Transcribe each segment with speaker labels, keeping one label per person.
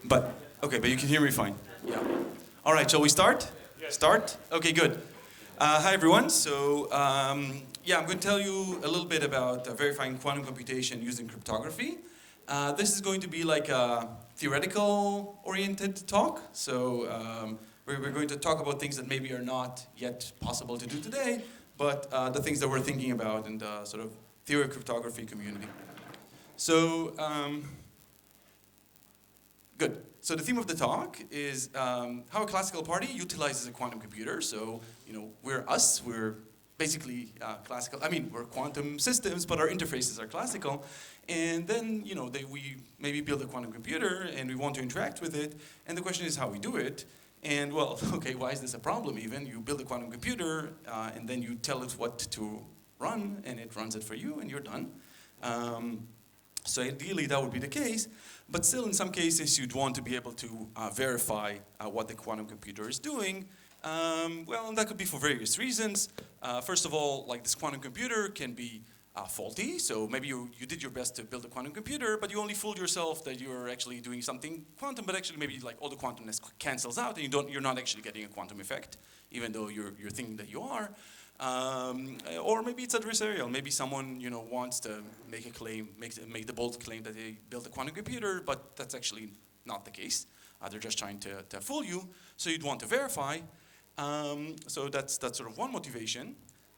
Speaker 1: But, okay, but you can hear me fine. Yeah. All right, shall we start? Start? Okay, good. Hi, everyone. So, yeah, I'm going to tell you a little bit about verifying quantum computation using cryptography. This is going to be like a theoretical-oriented talk. So, we're going to talk about things that maybe are not yet possible to do today, but the things that we're thinking about in the sort of theory of cryptography community. So, good. So the theme of the talk is how a classical party utilizes a quantum computer. So, we're us. We're basically classical. I mean, we're quantum systems, but our interfaces are classical. And then, we maybe build a quantum computer, and we want to interact with it. And the question is how we do it. And, well, okay, why is this a problem even? You build a quantum computer, and then you tell it what to run, and it runs it for you, and you're done. So ideally, that would be the case. But still, in some cases, you'd want to be able to verify what the quantum computer is doing. Well, and that could be for various reasons. First of all, like this quantum computer can be faulty. So maybe you did your best to build a quantum computer, but you only fooled yourself that you're actually doing something quantum, but actually maybe like all the quantumness cancels out, and you're not actually getting a quantum effect, even though you're thinking that you are. Or maybe it's adversarial. Maybe someone wants to make a claim, make the bold claim that they built a quantum computer, but that's actually not the case. They're just trying to fool you. So you'd want to verify. So that's sort of one motivation.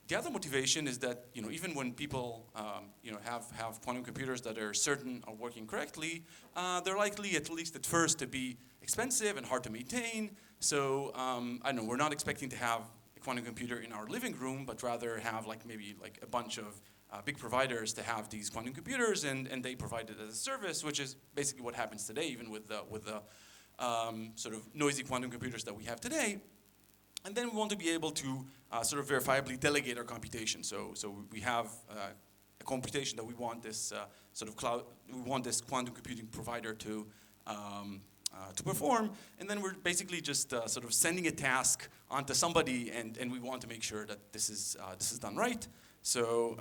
Speaker 1: The other motivation is that even when people have quantum computers that are certain are working correctly, they're likely at least at first to be expensive and hard to maintain. So I don't know. We're not expecting to have quantum computer in our living room, but rather have maybe a bunch of big providers to have these quantum computers, and they provide it as a service, which is basically what happens today, even with the sort of noisy quantum computers that we have today. And then we want to be able to sort of verifiably delegate our computation. So we have a computation that we want this sort of we want this quantum computing provider to perform, and then we're basically just sort of sending a task onto somebody, and we want to make sure that this is done right. So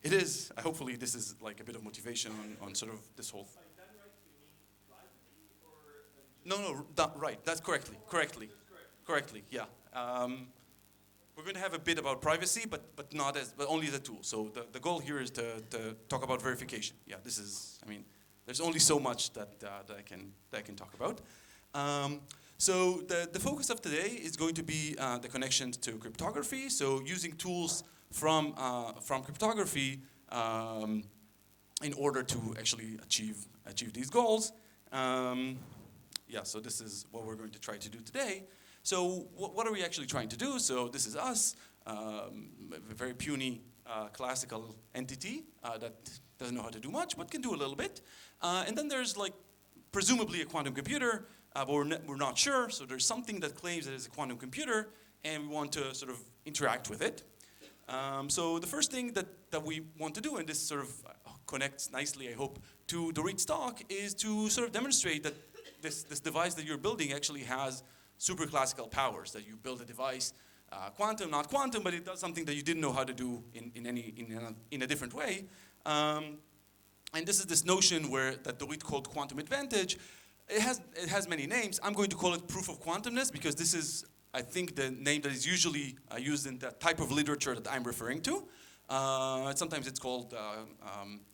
Speaker 1: it is. Hopefully, this is like a bit of motivation on sort of this whole.
Speaker 2: By done right, do you mean privately, or
Speaker 1: No, done right. That's correctly. Yeah. We're going to have a bit about privacy, but only the tool. So the goal here is to talk about verification. Yeah. This is. I mean. There's only so much that I can talk about. So the focus of today is going to be the connections to cryptography. So using tools from cryptography in order to actually achieve these goals. Yeah. So this is what we're going to try to do today. So what are we actually trying to do? So this is us, a very puny classical entity that doesn't know how to do much, but can do a little bit. And then there's presumably a quantum computer, but we're not sure. So there's something that claims that it's a quantum computer, and we want to sort of interact with it. So the first thing that we want to do, and this sort of connects nicely, I hope, to Dorit's talk, is to sort of demonstrate that this device that you're building actually has super classical powers, that you build a device, quantum, not quantum, but it does something that you didn't know how to do in a different way. And this is this notion that Dorit called quantum advantage. It has many names. I'm going to call it proof of quantumness because this is, I think, the name that is usually used in the type of literature that I'm referring to. Sometimes it's called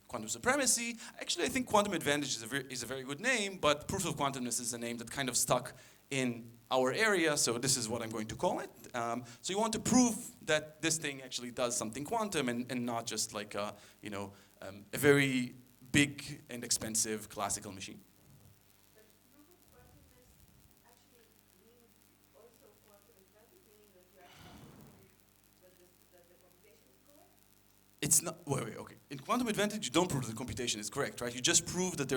Speaker 1: quantum supremacy. Actually, I think quantum advantage is a very good name, but proof of quantumness is a name that kind of stuck in our area, so this is what I'm going to call it. So you want to prove that this thing actually does something quantum and not just like a very big and expensive classical machine.
Speaker 3: But proof of quantumness actually means also quantum advantage, meaning that you actually prove that the computation is correct?
Speaker 1: It's not, wait, okay. In quantum advantage, you don't prove that the computation is correct, right? You just prove that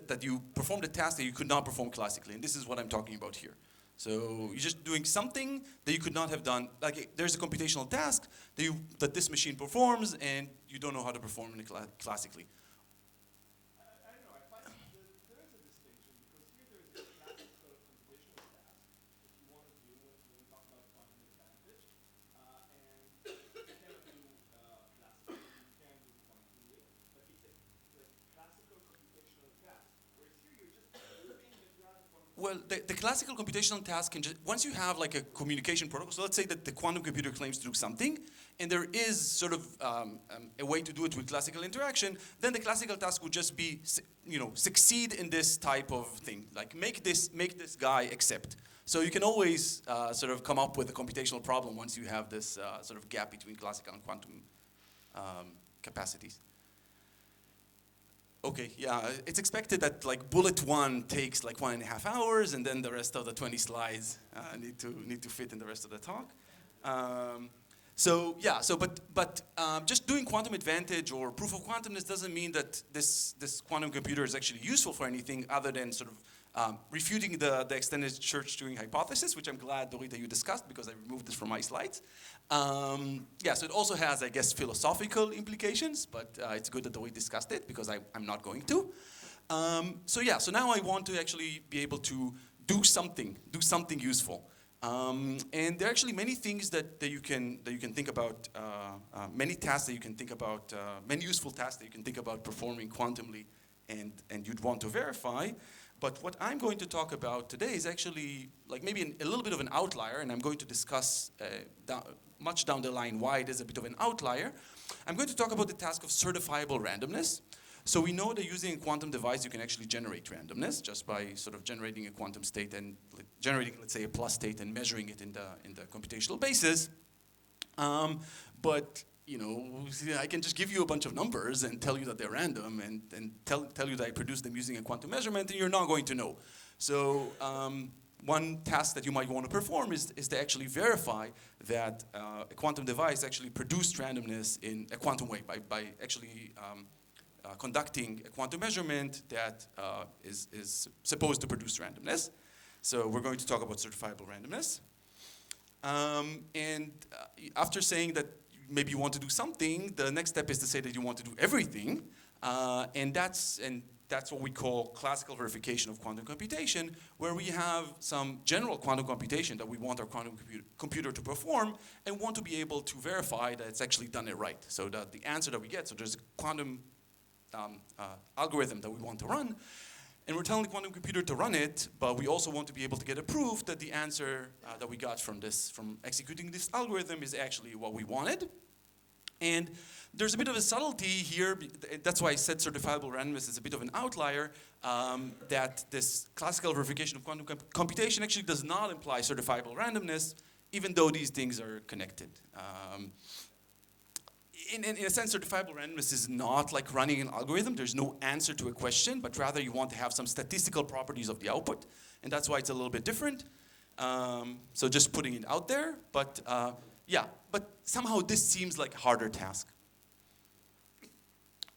Speaker 1: that you performed a task that you could not perform classically, and this is what I'm talking about here. So you're just doing something that you could not have done. Like there's a computational task that this machine performs, and you don't know how to perform it classically.
Speaker 2: I don't know. I find there is a distinction because here there is a classic sort of computational task that you want to do when we talk about quantum advantage, and you cannot do classically, you can do quantumly, but it's a classical computational task. Whereas here you're just proving that you have
Speaker 1: Well, the classical computational task can just, once you have like a communication protocol, so let's say that the quantum computer claims to do something, and there is sort of a way to do it with classical interaction, then the classical task would just be, succeed in this type of thing, like make this guy accept. So you can always sort of come up with a computational problem once you have this sort of gap between classical and quantum capacities. Okay, yeah, it's expected that like bullet 1 takes like 1.5 hours, and then the rest of the 20 slides need to fit in the rest of the talk. But just doing quantum advantage or proof of quantumness doesn't mean that this quantum computer is actually useful for anything other than sort of refuting the extended church-Turing hypothesis, which I'm glad, Dorita, you discussed, because I removed this from my slides. So it also has, I guess, philosophical implications, but it's good that Dorita discussed it, because I'm not going to. So now I want to actually be able to do something useful. And there are actually many things that you can think about, many tasks that you can think about, many useful tasks that you can think about performing quantumly, and you'd want to verify. But what I'm going to talk about today is actually like maybe a little bit of an outlier, and I'm going to discuss much down the line why it is a bit of an outlier. I'm going to talk about the task of certifiable randomness. So we know that using a quantum device, you can actually generate randomness just by sort of generating a quantum state and generating, let's say, a plus state and measuring it in the computational basis. But I can just give you a bunch of numbers and tell you that they're random, and tell you that I produced them using a quantum measurement, and you're not going to know. So one task that you might want to perform is to actually verify that a quantum device actually produced randomness in a quantum way by actually conducting a quantum measurement that is supposed to produce randomness. So we're going to talk about certifiable randomness. After saying that maybe you want to do something, the next step is to say that you want to do everything. And that's what we call classical verification of quantum computation, where we have some general quantum computation that we want our quantum computer to perform, and want to be able to verify that it's actually done it right. So that the answer that we get, so there's a quantum algorithm that we want to run, and we're telling the quantum computer to run it, but we also want to be able to get a proof that the answer that we got from executing this algorithm is actually what we wanted. And there's a bit of a subtlety here. That's why I said certifiable randomness is a bit of an outlier, that this classical verification of quantum computation actually does not imply certifiable randomness, even though these things are connected. In a sense, certifiable randomness is not like running an algorithm. There's no answer to a question, but rather you want to have some statistical properties of the output. And that's why it's a little bit different. So just putting it out there. But but somehow this seems like a harder task.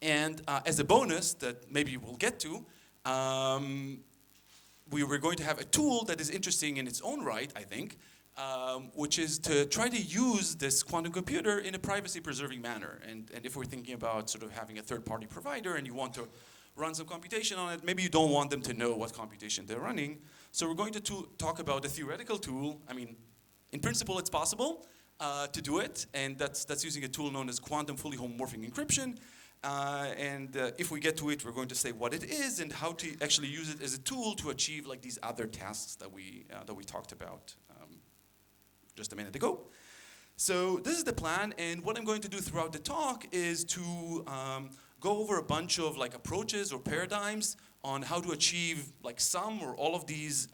Speaker 1: And as a bonus that maybe we'll get to, we were going to have a tool that is interesting in its own right, I think, which is to try to use this quantum computer in a privacy-preserving manner. And if we're thinking about sort of having a third-party provider and you want to run some computation on it, maybe you don't want them to know what computation they're running. So we're going to talk about a theoretical tool. I mean, in principle, it's possible to do it, and that's using a tool known as quantum fully homomorphic encryption. If we get to it, we're going to say what it is and how to actually use it as a tool to achieve like these other tasks that we talked about just a minute ago. So this is the plan, and what I'm going to do throughout the talk is to go over a bunch of like approaches or paradigms on how to achieve like some or all of these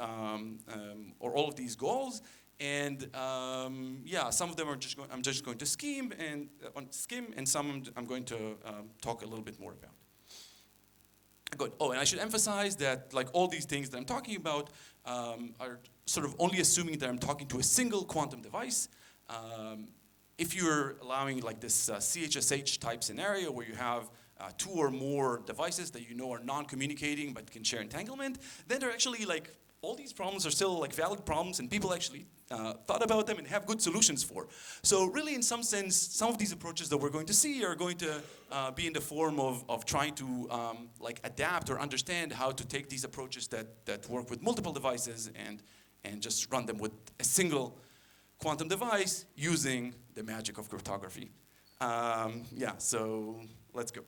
Speaker 1: goals. And some of them are I'm just going to skim, and some I'm going to talk a little bit more about. Good. Oh, and I should emphasize that like all these things that I'm talking about are sort of only assuming that I'm talking to a single quantum device. If you're allowing like this CHSH type scenario where you have two or more devices that you know are non-communicating but can share entanglement, then they're actually like all these problems are still like valid problems, and people actually thought about them and have good solutions for. So really, in some sense, some of these approaches that we're going to see are going to be in the form of trying to like adapt or understand how to take these approaches that work with multiple devices and just run them with a single quantum device using the magic of cryptography. So let's go.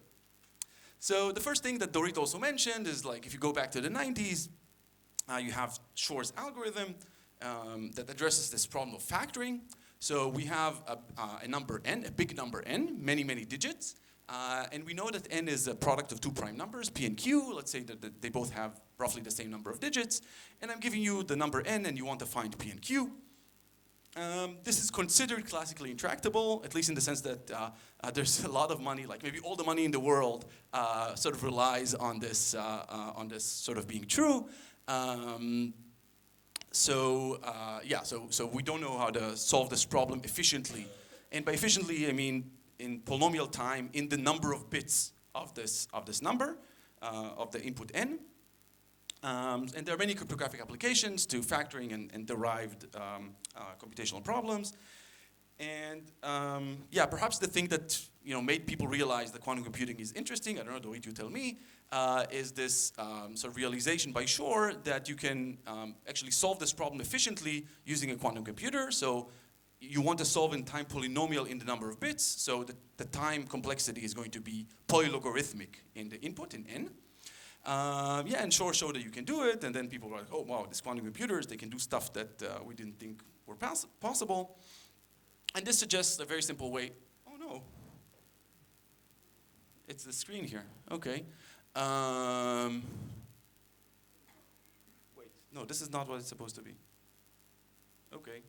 Speaker 1: So the first thing that Dorit also mentioned is like if you go back to the 90s, you have Shor's algorithm that addresses this problem of factoring. So we have a number n, a big number n, many, many digits. And we know that n is a product of two prime numbers, p and q. Let's say that they both have roughly the same number of digits. And I'm giving you the number n, and you want to find p and q. This is considered classically intractable, at least in the sense that there's a lot of money, like maybe all the money in the world sort of relies on this sort of being true. So we don't know how to solve this problem efficiently. And by efficiently, I mean in polynomial time, in the number of bits of this number, of the input n. And there are many cryptographic applications to factoring and derived computational problems. And perhaps the thing that made people realize that quantum computing is interesting, I don't know, the way you tell me, is this sort of realization by Shor that you can actually solve this problem efficiently using a quantum computer. So you want to solve in time polynomial in the number of bits, so the time complexity is going to be polylogarithmic in the input, in n. And Shor showed that you can do it, and then people were like, oh wow, these quantum computers, they can do stuff that we didn't think were possible. And this suggests a very simple way. Oh no. It's the screen here, okay. Wait, no, this is not what it's supposed to be. Okay.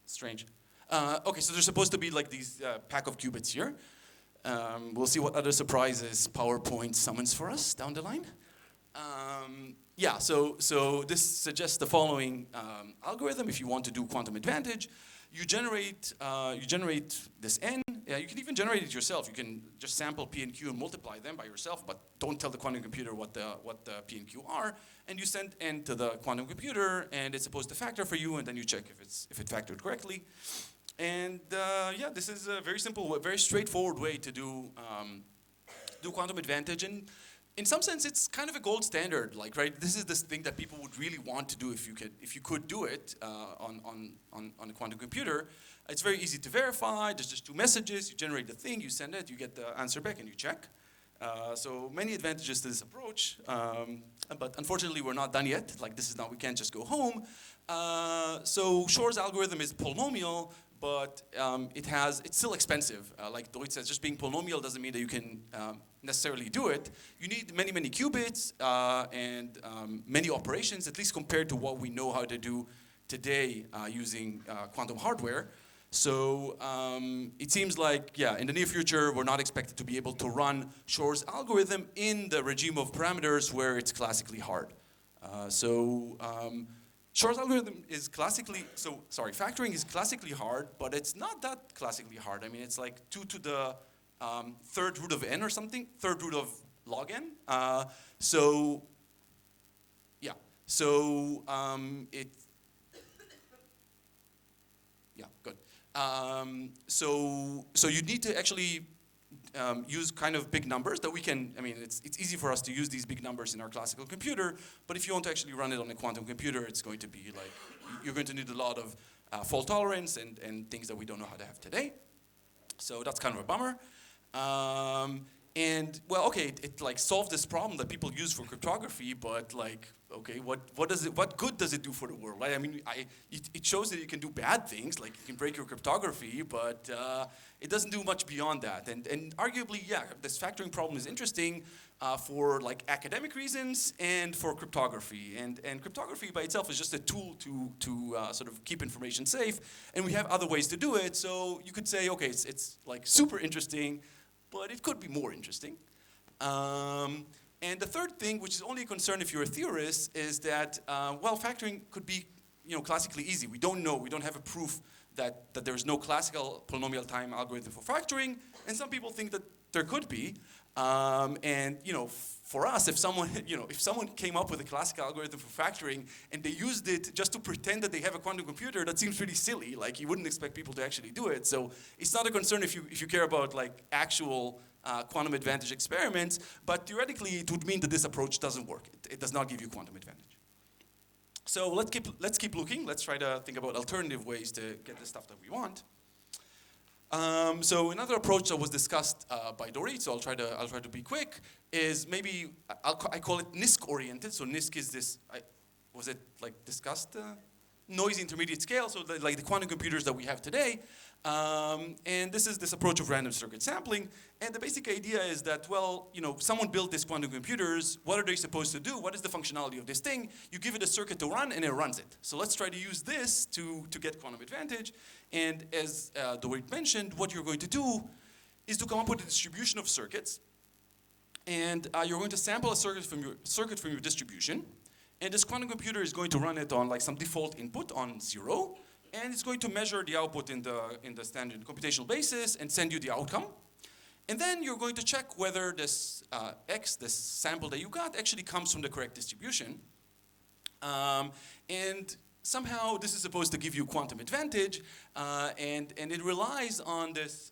Speaker 1: Strange. Okay, so there's supposed to be like these pack of qubits here. We'll see what other surprises PowerPoint summons for us down the line. So this suggests the following algorithm. If you want to do quantum advantage, you generate this n. You can even generate it yourself. You can just sample p and q and multiply them by yourself, but don't tell the quantum computer what the p and q are. And you send n to the quantum computer, and it's supposed to factor for you, and then you check if it factored correctly. And this is a very simple, very straightforward way to do quantum advantage. And in some sense, it's kind of a gold standard. Like, right, this is this thing that people would really want to do if you could do it on a quantum computer. It's very easy to verify. There's just two messages. You generate the thing, you send it, you get the answer back, and you check. So many advantages to this approach. But unfortunately, we're not done yet. Like, this is not, we can't just go home. So Shor's algorithm is polynomial, but it's still expensive. Like Deutsch says, just being polynomial doesn't mean that you can necessarily do it. You need many, many qubits and many operations, at least compared to what we know how to do today using quantum hardware. So it seems like, in the near future, we're not expected to be able to run Shor's algorithm in the regime of parameters where it's classically hard. Shor's algorithm is factoring is classically hard, but it's not that classically hard. I mean, it's like 2 to the third root of n or something, third root of log n. Good. So you need to actually use kind of big numbers that we can, I mean, it's easy for us to use these big numbers in our classical computer, but if you want to actually run it on a quantum computer, it's going to be like, you're going to need a lot of fault tolerance and things that we don't know how to have today. So that's kind of a bummer. It like solved this problem that people use for cryptography, but like, okay, what good does it do for the world, right? I mean, it shows that you can do bad things, like you can break your cryptography, but it doesn't do much beyond that. And arguably, this factoring problem is interesting for like academic reasons and for cryptography. And cryptography by itself is just a tool to sort of keep information safe, and we have other ways to do it. So you could say, okay, it's like super interesting, but it could be more interesting. And the third thing, which is only a concern if you're a theorist, is that, factoring could be classically easy. We don't know. We don't have a proof that there's no classical polynomial time algorithm for factoring. And some people think that there could be. For us, if someone came up with a classical algorithm for factoring and they used it just to pretend that they have a quantum computer, that seems pretty silly. Like, you wouldn't expect people to actually do it. So it's not a concern if you care about like actual quantum advantage experiments, but theoretically it would mean that this approach doesn't work. It does not give you quantum advantage. So let's keep looking. Let's try to think about alternative ways to get the stuff that we want. So another approach that was discussed by Dorit, so I'll try to be quick, is maybe I call it NISQ oriented. So NISQ is this, was it like discussed? Noisy intermediate scale, so like the quantum computers that we have today. And this is this approach of random circuit sampling. And the basic idea is that, well, you know, someone built these quantum computers. What are they supposed to do? What is the functionality of this thing? You give it a circuit to run, and it runs it. So let's try to use this to get quantum advantage. And as Dorit mentioned, what you're going to do is to come up with a distribution of circuits. And you're going to sample a circuit from your distribution. And this quantum computer is going to run it on like some default input on 0. And it's going to measure the output in the standard computational basis and send you the outcome. And then you're going to check whether this X, this sample that you got, actually comes from the correct distribution. And somehow this is supposed to give you quantum advantage. And it relies on this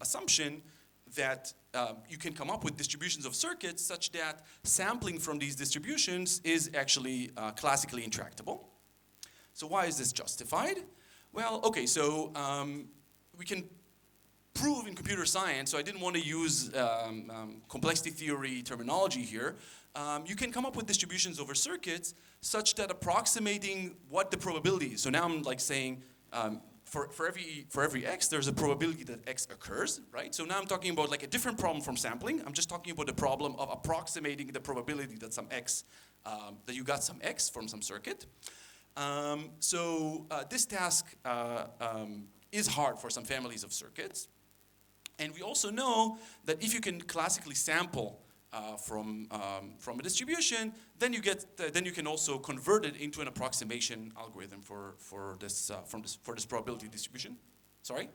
Speaker 1: assumption that you can come up with distributions of circuits such that sampling from these distributions is actually classically intractable. So why is this justified? Well, okay, so we can prove in computer science, so I didn't want to use complexity theory terminology here. You can come up with distributions over circuits such that approximating what the probability is. So now I'm like saying, for every x, there's a probability that x occurs, right? So now I'm talking about like a different problem from sampling. I'm just talking about the problem of approximating the probability that some x, that you got some x from some circuit. This task is hard for some families of circuits. And we also know that if you can classically sample from a distribution, then you can also convert it into an approximation algorithm for this probability distribution. Sorry?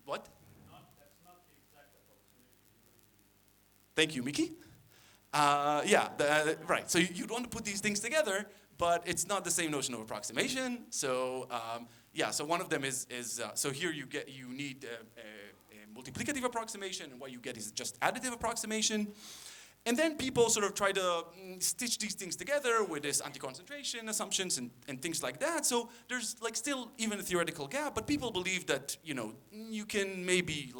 Speaker 1: What?
Speaker 2: That's not the exact approximation.
Speaker 1: Thank you, Miki. Right. So you'd want to put these things together, but it's not the same notion of approximation. So so one of them is so here you need a multiplicative approximation, and what you get is just additive approximation. And then people sort of try to stitch these things together with this anti-concentration assumptions and things like that. So there's like still even a theoretical gap, but people believe that, you know, you can maybe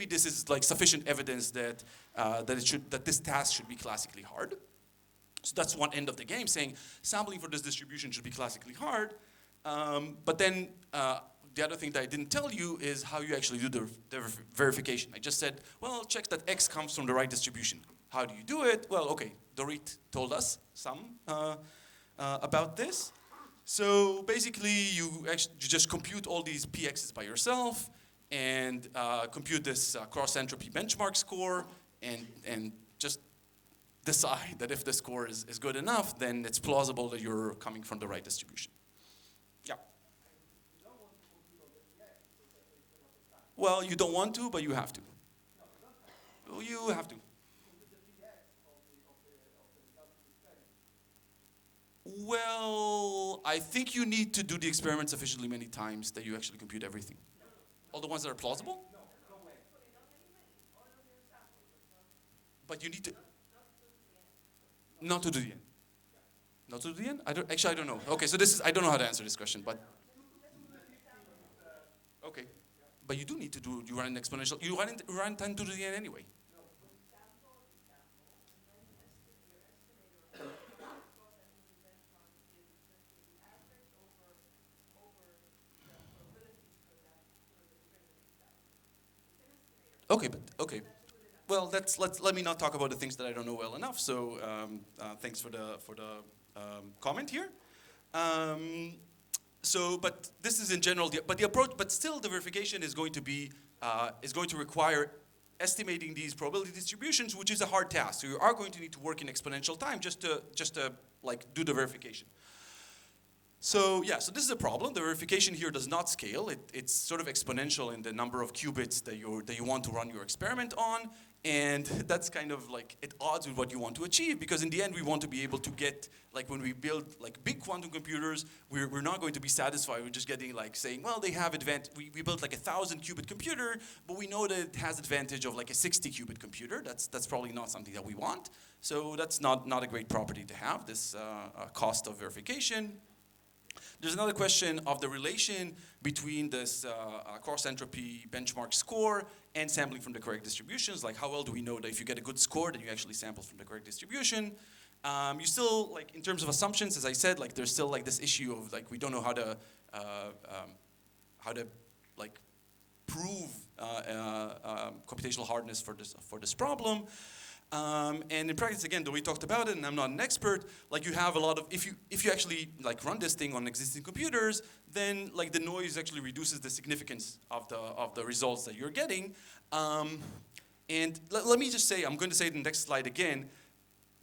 Speaker 1: this is like sufficient evidence that that this task should be classically hard. So that's one end of the game, saying sampling for this distribution should be classically hard. But then the other thing that I didn't tell you is how you actually do the verification. I just said, well, check that X comes from the right distribution. How do you do it? Well, okay, Dorit told us some about this. So basically, you just compute all these PXs by yourself and compute this cross-entropy benchmark score and just decide that if the score is good enough, then it's plausible that you're coming from the right distribution. Yeah.
Speaker 2: You don't want to compute all the PX, because that takes a lot of time.
Speaker 1: Well, you don't want to, but you have to.
Speaker 2: No, you don't have to.
Speaker 1: Well, you have to.
Speaker 2: Compute the PX of the result of the experiment.
Speaker 1: Well, I think you need to do the experiment sufficiently many times that you actually compute everything. All the ones that are plausible?
Speaker 2: No, no way.
Speaker 1: But you need to... Not to do the end. Not to do the end? I don't know. Okay, so I don't know how to answer this question, but... Okay. But you do need to you run an exponential, you run 10 to the end anyway. Okay. Well, let me not talk about the things that I don't know well enough. So thanks for the comment here. But this is in general the approach. But still, the verification is going to require estimating these probability distributions, which is a hard task. So you are going to need to work in exponential time just to like do the verification. So so this is a problem. The verification here does not scale. It's sort of exponential in the number of qubits that you want to run your experiment on. And that's kind of like at odds with what you want to achieve, because in the end we want to be able to get, like when we build like big quantum computers, we're not going to be satisfied with just getting like saying, well, they have advantage. We built like a 1,000 qubit computer, but we know that it has advantage of like a 60 qubit computer. That's probably not something that we want. So that's not a great property to have, this cost of verification. There's another question of the relation between this cross-entropy benchmark score and sampling from the correct distributions. Like, how well do we know that if you get a good score, then you actually sample from the correct distribution? You still, like, in terms of assumptions, as I said, like, there's still like this issue of like we don't know how to like prove computational hardness for this problem. And in practice, again, though we talked about it, and I'm not an expert, like you have a lot of, if you actually like run this thing on existing computers, then like the noise actually reduces the significance of the results that you're getting. And let me just say, I'm going to say it in the next slide again,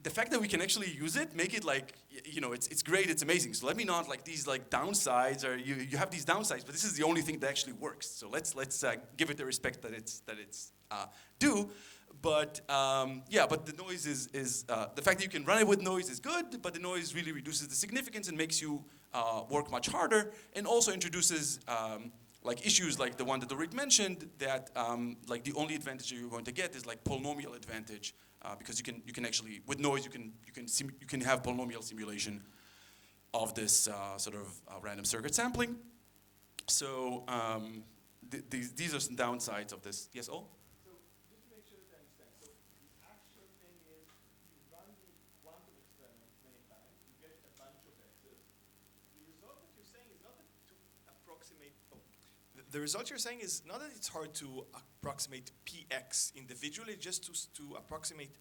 Speaker 1: the fact that we can actually use it, make it like, you know, it's great, it's amazing. So let me not like these like downsides, or you have these downsides, but this is the only thing that actually works. So let's give it the respect that it's due. But yeah, but the noise is the fact that you can run it with noise is good, but the noise really reduces the significance and makes you work much harder, and also introduces like issues like the one that Dorit mentioned, that like the only advantage you're going to get is like polynomial advantage, because you can actually with noise you can have polynomial simulation of this sort of random circuit sampling. So these are some downsides of this. Yes, oh.
Speaker 2: So just to make sure that I understand, so the actual thing is you run the quantum experiment many times, you get a bunch of X's. The result that you're saying is not that to approximate. The result you're saying is not that it's hard to approximate px individually, just to approximate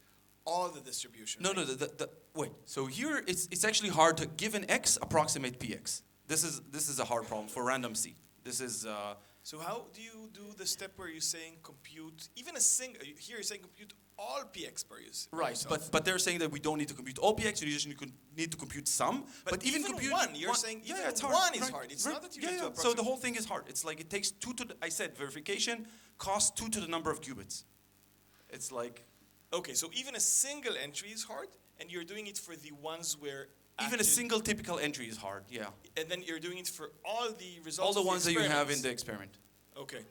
Speaker 2: all the distribution.
Speaker 1: No,
Speaker 2: right?
Speaker 1: no. Wait. So here it's actually hard to give an x approximate px. This is a hard problem for random C. This is.
Speaker 2: So how do you do the step where you're saying compute even a single? Here you're saying compute all px per use.
Speaker 1: Right, but they're saying that we don't need to compute all px. You just need to compute some.
Speaker 2: But even compute
Speaker 1: one,
Speaker 2: you're saying even
Speaker 1: it's hard,
Speaker 2: one is
Speaker 1: right,
Speaker 2: hard. It's
Speaker 1: right,
Speaker 2: not that you
Speaker 1: yeah,
Speaker 2: need to
Speaker 1: yeah.
Speaker 2: approximate.
Speaker 1: So the whole thing is hard. It's like it takes 2 to the, I said verification costs 2 to the number of qubits. It's like.
Speaker 2: Okay, so even a single entry is hard, and you're doing it for the ones where
Speaker 1: Even a single typical entry is hard, yeah.
Speaker 2: and then you're doing it for all the results.
Speaker 1: All the
Speaker 2: of
Speaker 1: ones that you have in
Speaker 2: experiments.
Speaker 1: the experiment.
Speaker 2: Okay.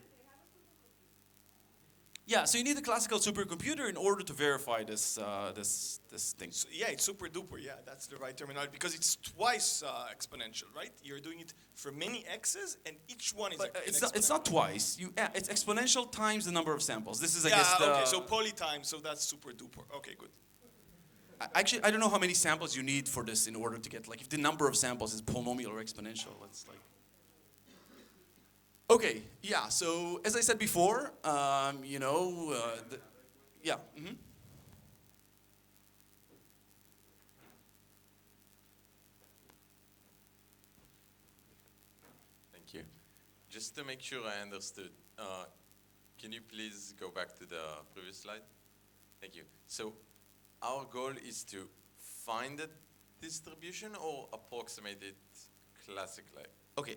Speaker 1: Yeah, so you need a classical supercomputer in order to verify this this thing.
Speaker 2: So, yeah, it's super duper. Yeah, that's the right terminology because it's twice exponential, right? You're doing it for many x's, and each one is.
Speaker 1: But it's not twice. It's exponential times the number of samples. This is I
Speaker 2: Yeah,
Speaker 1: guess the.
Speaker 2: okay. So poly times. So that's super duper. Okay, good.
Speaker 1: Actually, I don't know how many samples you need for this in order to get, like, if the number of samples is polynomial or exponential, it's like. Okay, yeah, so as I said before, you know, yeah. Mm-hmm.
Speaker 4: Thank you. Just to make sure I understood, can you please go back to the previous slide? Thank you. So our goal is to find the distribution or approximate it classically?
Speaker 1: Okay,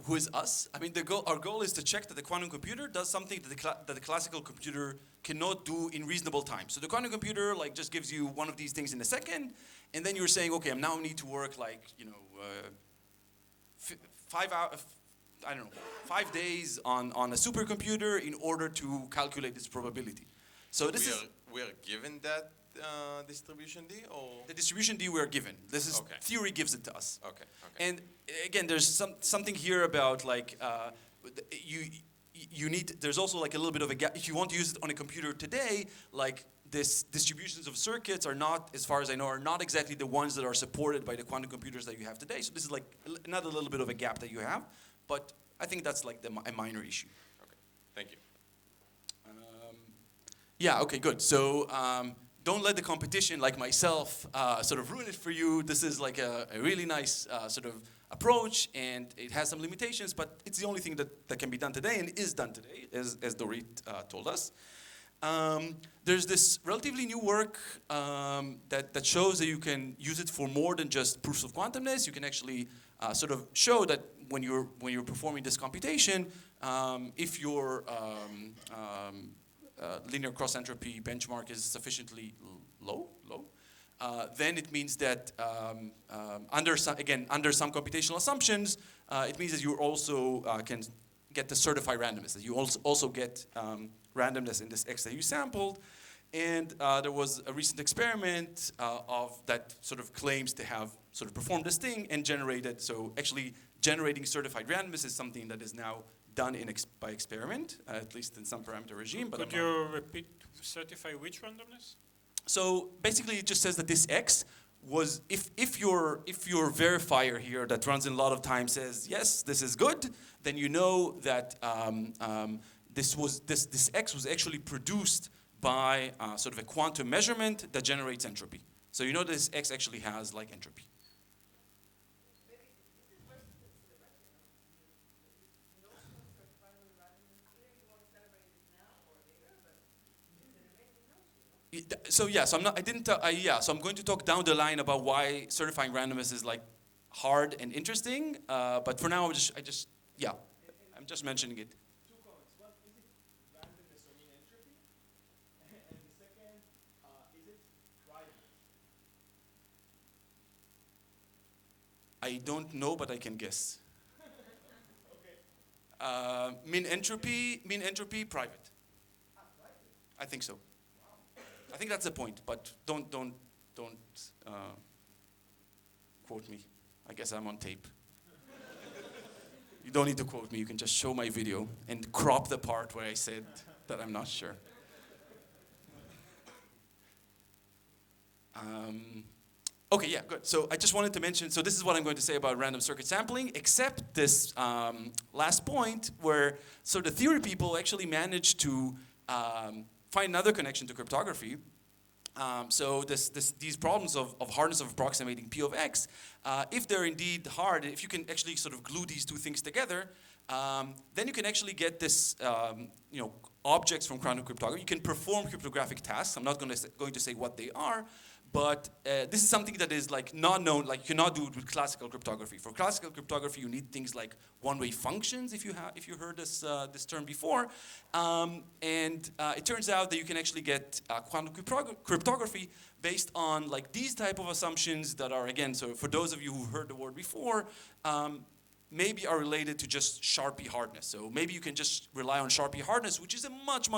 Speaker 1: who is us? I mean, our goal is to check that the quantum computer does something that the classical computer cannot do in reasonable time. So the quantum computer like just gives you one of these things in a second, and then you're saying, okay, I now need to work like, you know, 5 hours, I don't know, 5 days on a supercomputer in order to calculate this probability. So
Speaker 4: we are given that distribution D, or
Speaker 1: the distribution D we are given. This is
Speaker 4: okay.
Speaker 1: Theory gives it to us.
Speaker 4: Okay.
Speaker 1: And again, there's something here about like you need. There's also like a little bit of a gap. If you want to use it on a computer today, like this distributions of circuits are not, as far as I know, are not exactly the ones that are supported by the quantum computers that you have today. So this is like another little bit of a gap that you have. But I think that's like a minor issue.
Speaker 4: Okay. Thank you.
Speaker 1: Yeah. Okay. Good. So. Don't let the competition, like myself, sort of ruin it for you. This is like a really nice sort of approach, and it has some limitations, but it's the only thing that can be done today and is done today, as Dorit told us. There's this relatively new work that shows that you can use it for more than just proofs of quantumness. You can actually sort of show that when you're performing this computation, if your linear cross-entropy benchmark is sufficiently low, then it means that under some computational assumptions, it means that you also can get the certified randomness. That you also get randomness in this X that you sampled. And there was a recent experiment of that sort of claims to have sort of perform this thing and generate it. So actually generating certified randomness is something that is now done by experiment, at least in some parameter regime. But
Speaker 5: Could you repeat, certify which randomness?
Speaker 1: so basically it just says that this X was, if your verifier here that runs in a lot of time says, yes, this is good, then you know that this X was actually produced by sort of a quantum measurement that generates entropy. So you know this X actually has like entropy.
Speaker 3: Maybe this is very specific to the record, no? No certifiable randomness. Either you want to celebrate it now or later, but it's an amazing notion, no?
Speaker 1: So yeah, so I'm not. I didn't. Yeah, so I'm going to talk down the line about why certifying randomness is like hard and interesting. But for now, I'm just mentioning it.
Speaker 2: Two comments. One, is it randomness or mean entropy? And the second, is it private?
Speaker 1: I don't know, but I can guess.
Speaker 2: Okay.
Speaker 1: Mean entropy, private.
Speaker 2: Private.
Speaker 1: I think so. I think that's the point. But don't quote me. I guess I'm on tape. You don't need to quote me. You can just show my video and crop the part where I said that I'm not sure. Okay, yeah, good. So I just wanted to mention, so this is what I'm going to say about random circuit sampling, except this last point where, so the theory people actually managed to find another connection to cryptography. So these problems of hardness of approximating P of X, if they're indeed hard, if you can actually sort of glue these two things together, then you can actually get this, objects from quantum cryptography. You can perform cryptographic tasks. I'm not going to say what they are, but this is something that is like not known. Like you cannot do it with classical cryptography. For classical cryptography, you need things like one-way functions. If you heard this term before, and it turns out that you can actually get quantum cryptography based on like these type of assumptions that are, again, so for those of you who heard the word before, maybe are related to just Sharpie hardness. So maybe you can just rely on Sharpie hardness, which is a much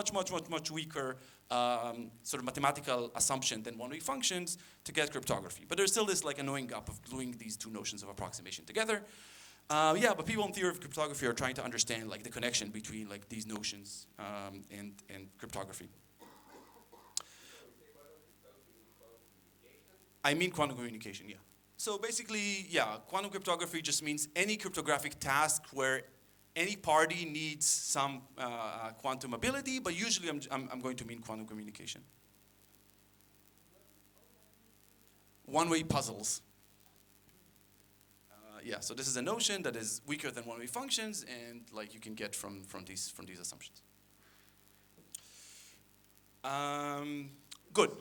Speaker 1: weaker sort of mathematical assumption than one-way functions to get cryptography. But there's still this like annoying gap of gluing these two notions of approximation together. But people in theory of cryptography are trying to understand like the connection between like these notions and cryptography. I mean quantum communication, yeah. So basically, yeah, quantum cryptography just means any cryptographic task where any party needs some quantum ability, but usually I'm going to mean quantum communication. One-way puzzles. Yeah, so this is a notion that is weaker than one-way functions, and like you can get from these assumptions. Good.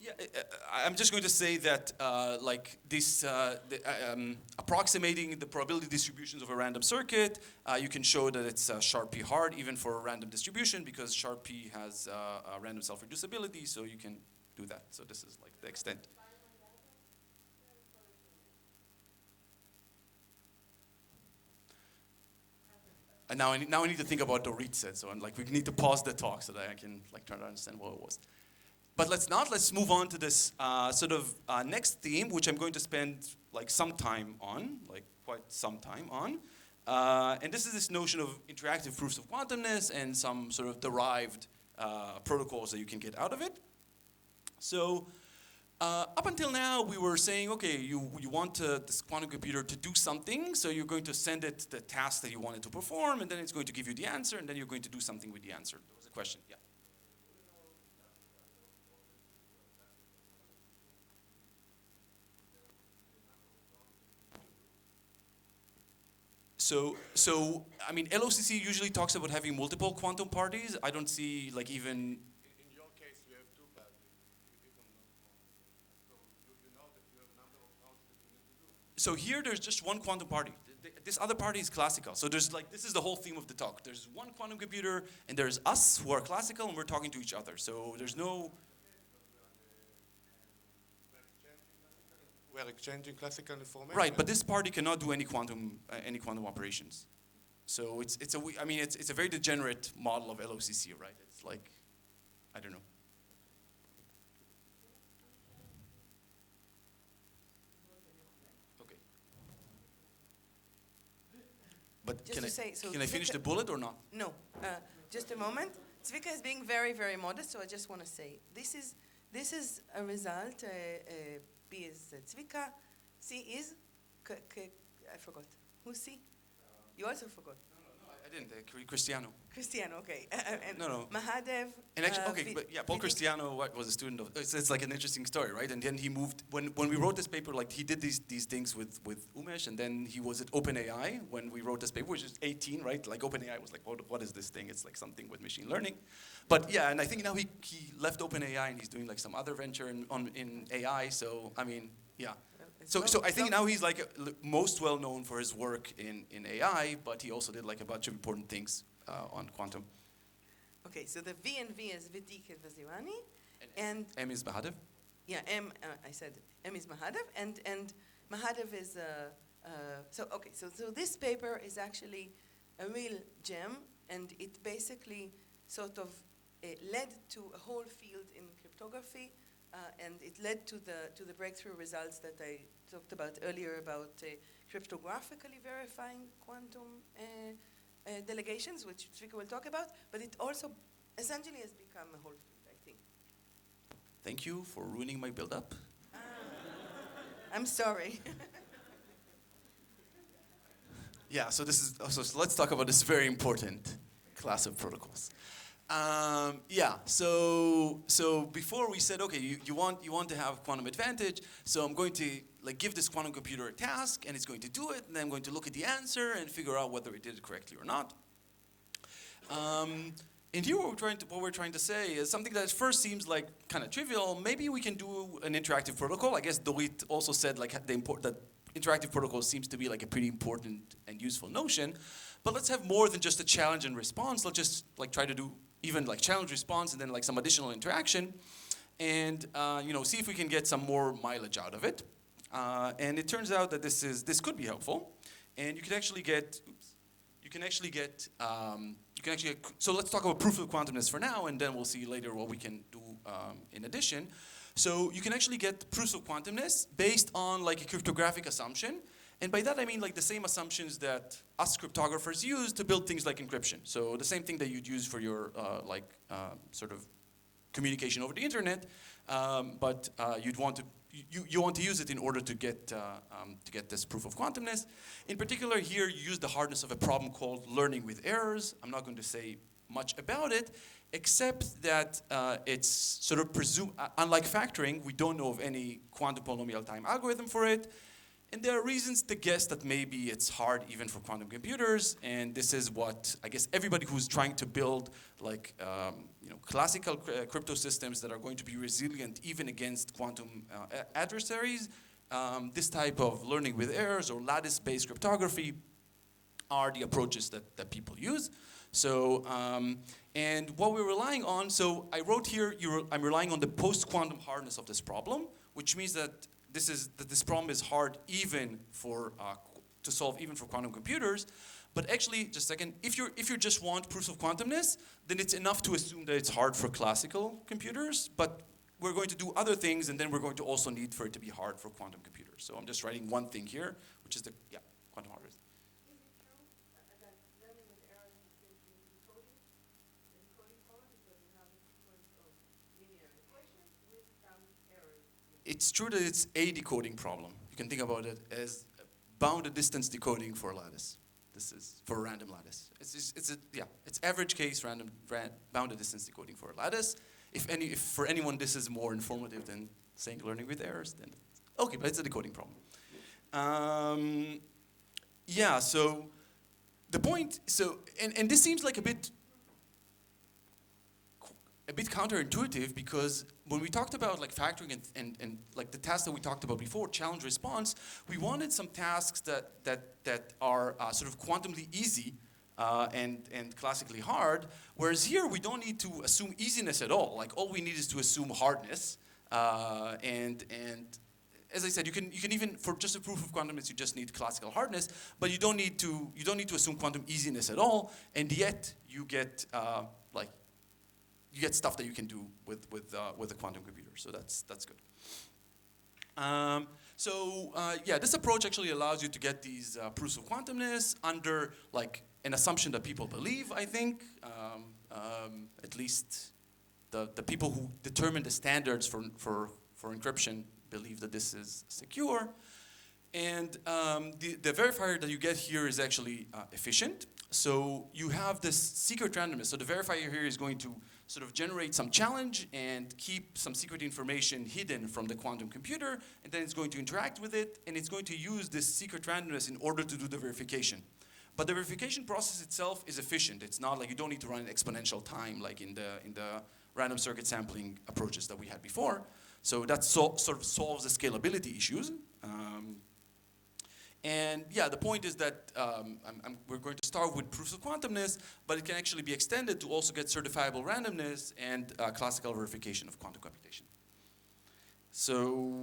Speaker 1: Yeah, I'm just going to say that like this, approximating the probability distributions of a random circuit, you can show that it's Sharpie hard even for a random distribution because Sharpie has a random self-reducibility, so you can do that. So this is like the extent. And now I need to think about Dorit said, so I'm like, we need to pause the talk so that I can like try to understand what it was. But let's move on to this next theme, which I'm going to spend like some time on, like quite some time on. And this is this notion of interactive proofs of quantumness and some sort of derived protocols that you can get out of it. So up until now, we were saying, okay, you want this quantum computer to do something, so you're going to send it the task that you want it to perform, and then it's going to give you the answer, and then you're going to do something with the answer. There was a question, yeah. So I mean, LOCC usually talks about having multiple quantum parties. I don't see like even.
Speaker 6: In your case, you have two parties, even not one. So you know that you have a number of rounds that you need to do.
Speaker 1: So here, there's just one quantum party. This other party is classical. So there's like this is the whole theme of the talk. There's one quantum computer, and there's us who are classical, and we're talking to each other. So there's no.
Speaker 6: We are exchanging classical information.
Speaker 1: Right, but this party cannot do any quantum operations. So it's a very degenerate model of LOCC, right? It's like, I don't know. But
Speaker 3: Just
Speaker 1: can
Speaker 3: to
Speaker 1: I,
Speaker 3: say, so
Speaker 1: can I finish
Speaker 3: Zvika-
Speaker 1: the bullet or not?
Speaker 3: No, just a moment. Zvika is being very, very modest, so I just want to say this is a result. B is Zvika, C is I forgot. Who's C? You also forgot.
Speaker 1: No, I didn't. Cristiano.
Speaker 3: Cristiano, okay.
Speaker 1: No.
Speaker 3: Mahadev.
Speaker 1: And actually, okay, but yeah, Paul Cristiano was a student of. It's like an interesting story, right? And then he moved when we wrote this paper. Like he did these things with Umesh, and then he was at OpenAI when we wrote this paper, which is 18, right? Like OpenAI was like, what is this thing? It's like something with machine learning. But yeah, and I think now he left OpenAI and he's doing like some other venture in AI. So I mean, yeah. So I think now he's like most well known for his work in AI, but he also did like a bunch of important things on quantum.
Speaker 3: Okay, so the V and V is Vidik and Vazirani, and
Speaker 1: M is Mahadev.
Speaker 3: yeah, M. I said M is Mahadev, and Mahadev is so okay. So this paper is actually a real gem, and it basically sort of led to a whole field in cryptography, and it led to the breakthrough results that I talked about earlier about cryptographically verifying quantum delegations, which Zvika will talk about. But it also essentially has become a whole field, I think.
Speaker 1: Thank you for ruining my build-up.
Speaker 3: I'm sorry.
Speaker 1: Yeah, so so let's talk about this very important class of protocols. Yeah, so before we said, okay, you want to have quantum advantage, so I'm going to like give this quantum computer a task, and it's going to do it, and then I'm going to look at the answer and figure out whether it did it correctly or not. And here what we're trying to say is something that at first seems like kind of trivial. Maybe we can do an interactive protocol. I guess Dorit also said like that interactive protocol seems to be like a pretty important and useful notion. But let's have more than just a challenge and response. Let's just like try to do even like challenge response and then like some additional interaction, and see if we can get some more mileage out of it. And it turns out that this could be helpful, and you can actually get. So let's talk about proof of quantumness for now, and then we'll see later what we can do in addition. So you can actually get proofs of quantumness based on like a cryptographic assumption. And by that I mean like the same assumptions that us cryptographers use to build things like encryption. So the same thing that you'd use for your sort of communication over the internet, but you want to use it in order to get this proof of quantumness. In particular, here you use the hardness of a problem called learning with errors. I'm not going to say much about it, except that it's sort of unlike factoring, we don't know of any quantum polynomial time algorithm for it. And there are reasons to guess that maybe it's hard even for quantum computers, and this is what I guess everybody who's trying to build like classical crypto systems that are going to be resilient even against quantum adversaries, this type of learning with errors or lattice-based cryptography are the approaches that people use. So, and what we're relying on, so I wrote here, I'm relying on the post-quantum hardness of this problem, which means that this problem is hard even to solve even for quantum computers. But actually, just a second, if you just want proofs of quantumness, then it's enough to assume that it's hard for classical computers. But we're going to do other things, and then we're going to also need for it to be hard for quantum computers. So I'm just writing one thing here, which is quantum hardness.
Speaker 3: Is it true that learning with errors is simply decoding? The decoding problem, because you have a sequence of linear equations with some errors.
Speaker 1: It's true that it's a decoding problem. You can think about it as bounded distance decoding for a lattice. This is for a random lattice. It's average case random bounded distance decoding for a lattice. If for anyone this is more informative than saying learning with errors, then okay, but it's a decoding problem. So the point, and this seems like a bit counterintuitive, because when we talked about like factoring and like the tasks that we talked about before, challenge response, we wanted some tasks that are sort of quantumly easy and classically hard, whereas here we don't need to assume easiness at all. Like all we need is to assume hardness, and as I said, you can even for just a proof of quantumness you just need classical hardness, but you don't need to assume quantum easiness at all, and yet you get you get stuff that you can do with a quantum computer. So that's good. So yeah, this approach actually allows you to get these proofs of quantumness under like an assumption that people believe, I think. At least the people who determine the standards for encryption believe that this is secure. And the verifier that you get here is actually efficient. So you have this secret randomness. So the verifier here is going to sort of generate some challenge and keep some secret information hidden from the quantum computer, and then it's going to interact with it, and it's going to use this secret randomness in order to do the verification. But the verification process itself is efficient. It's not like you don't need to run an exponential time like in the random circuit sampling approaches that we had before. So that sort of solves the scalability issues. And yeah, the point is that we're going to start with proofs of quantumness, but it can actually be extended to also get certifiable randomness and classical verification of quantum computation. So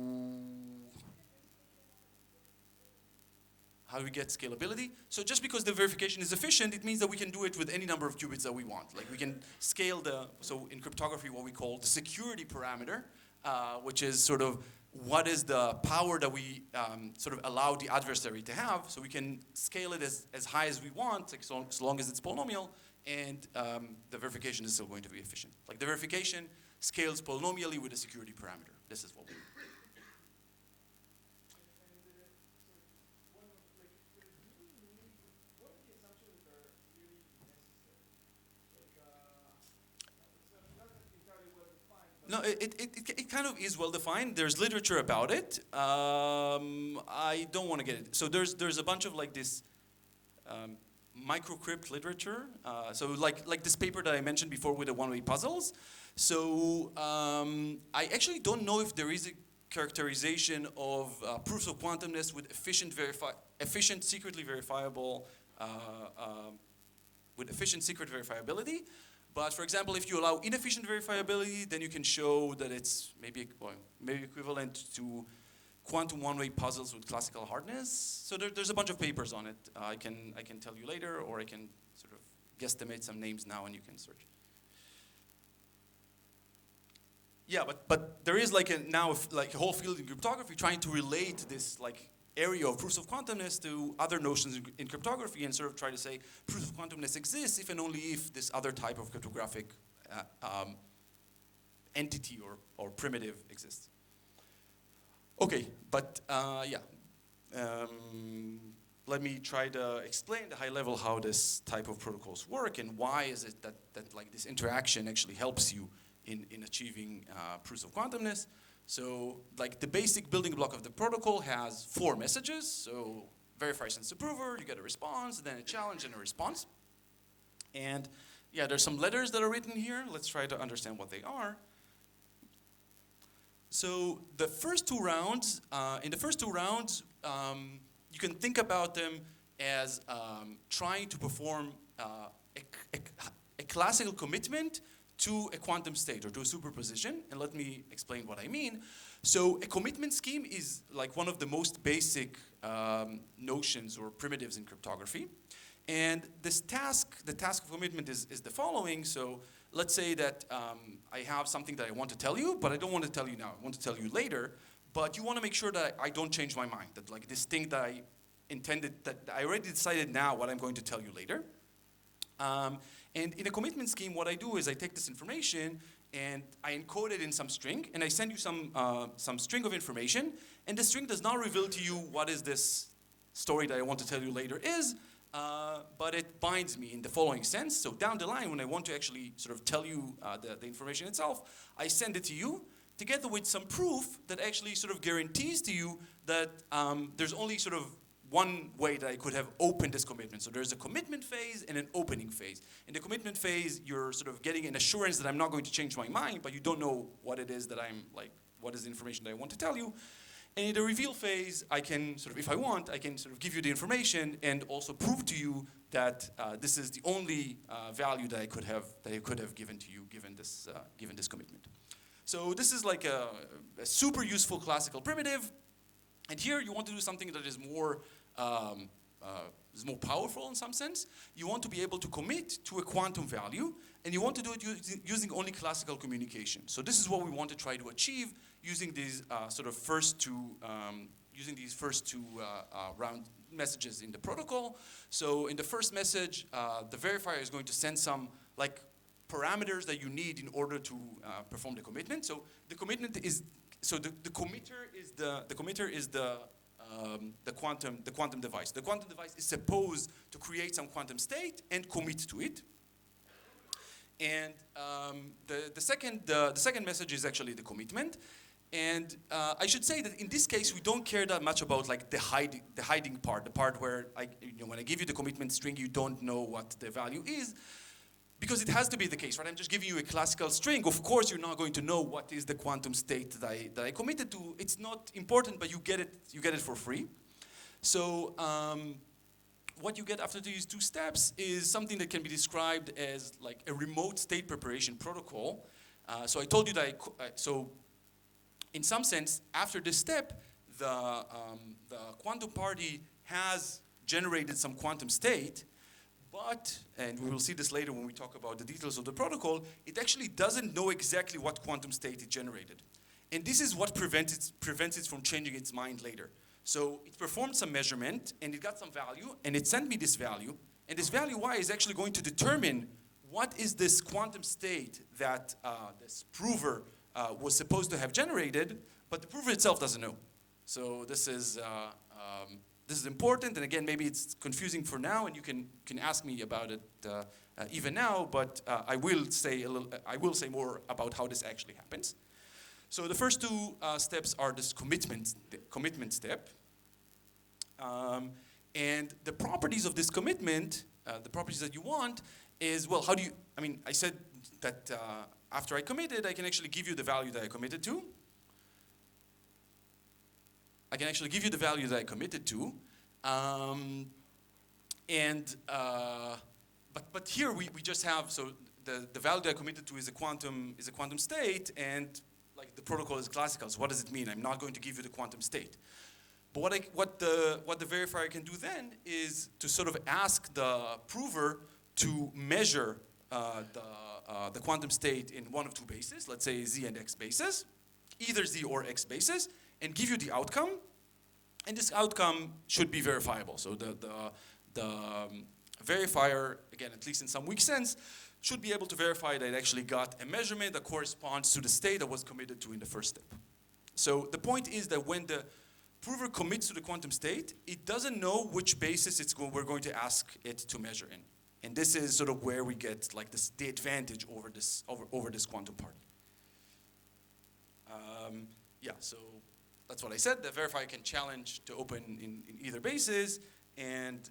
Speaker 1: how do we get scalability? So just because the verification is efficient, it means that we can do it with any number of qubits that we want. Like we can scale so in cryptography, what we call the security parameter, which is sort of what is the power that we sort of allow the adversary to have. So we can scale it as high as we want, like so long as it's polynomial, and the verification is still going to be efficient. Like the verification scales polynomially with a security parameter. This is what we do. No, it kind of is well defined. There's literature about it. I don't want to get it. So there's a bunch of like this microcrypt literature. So like this paper that I mentioned before with the one-way puzzles. So I actually don't know if there is a characterization of proofs of quantumness with efficient secretly verifiable with efficient secret verifiability. But for example, if you allow inefficient verifiability, then you can show that it's maybe equivalent to quantum one-way puzzles with classical hardness. So there's a bunch of papers on it. I can tell you later, or I can sort of guesstimate some names now, and you can search. Yeah, but there is like a whole field in cryptography trying to relate this like area of proofs of quantumness to other notions in cryptography, and sort of try to say proofs of quantumness exists if and only if this other type of cryptographic entity or primitive exists. Okay, but yeah. Let me try to explain at a high level how this type of protocols work, and why is it that like this interaction actually helps you in achieving proofs of quantumness. So like the basic building block of the protocol has 4 messages. So verifier sends to prover, you get a response, then a challenge and a response. And yeah, there's some letters that are written here. Let's try to understand what they are. So the first 2 rounds, in the first 2 rounds, you can think about them as trying to perform a classical commitment to a quantum state or to a superposition, and let me explain what I mean. So a commitment scheme is like one of the most basic notions or primitives in cryptography. And this task, the task of commitment is the following. So let's say that I have something that I want to tell you, but I don't want to tell you now. I want to tell you later, but you want to make sure that I don't change my mind, that like this thing that I intended, that I already decided now what I'm going to tell you later. And in a commitment scheme, what I do is I take this information and I encode it in some string, and I send you some string of information, and the string does not reveal to you what is this story that I want to tell you later is, but it binds me in the following sense. So down the line, when I want to actually sort of tell you the information itself, I send it to you together with some proof that actually sort of guarantees to you that there's only sort of one way that I could have opened this commitment. So there's a commitment phase and an opening phase. In the commitment phase, you're sort of getting an assurance that I'm not going to change my mind, but you don't know what it is that I'm like, what is the information that I want to tell you. And in the reveal phase, I can sort of, if I want, I can sort of give you the information and also prove to you that this is the only value that I could have given to you, given this commitment. So this is like a super useful classical primitive. And here you want to do something that is more powerful in some sense. You want to be able to commit to a quantum value, and you want to do it using only classical communication. So this is what we want to try to achieve using these sort of first 2 using these first two round messages in the protocol. So in the first message, the verifier is going to send some like parameters that you need in order to perform the commitment. So the commitment is the committer is the quantum device. The quantum device is supposed to create some quantum state and commit to it. And the second message is actually the commitment. And I should say that in this case, we don't care that much about like the hiding part, the part where when I give you the commitment string, you don't know what the value is, because it has to be the case, right? I'm just giving you a classical string. Of course, you're not going to know what is the quantum state that I committed to. It's not important, but you get it for free. So what you get after these two steps is something that can be described as like a remote state preparation protocol. So I told you that in some sense, after this step, the quantum party has generated some quantum state, but, and we will see this later when we talk about the details of the protocol, it actually doesn't know exactly what quantum state it generated. And this is what prevents it from changing its mind later. So it performed some measurement, and it got some value, and it sent me this value, and this value Y is actually going to determine what is this quantum state that this prover was supposed to have generated, but the prover itself doesn't know. So this is important, and again, maybe it's confusing for now, and you can ask me about it even now. But I will say more about how this actually happens. So the first two steps are this commitment step, and the properties of this commitment, the properties that you want, is well, how do you? I mean, I said that. After I committed, I can actually give you the value that I committed to. But here we just have, so the value that I committed to is a quantum state, and like the protocol is classical. So what does it mean? I'm not going to give you the quantum state. But what the verifier can do then is to sort of ask the prover to measure the quantum state in one of two bases, let's say Z and X bases, either Z or X bases, and give you the outcome. And this outcome should be verifiable. So the verifier, again, at least in some weak sense, should be able to verify that it actually got a measurement that corresponds to the state that was committed to in the first step. So the point is that when the prover commits to the quantum state, it doesn't know which basis we're going to ask it to measure in. And this is sort of where we get like the advantage over this quantum party. Yeah, so that's what I said. The verifier can challenge to open in either basis, and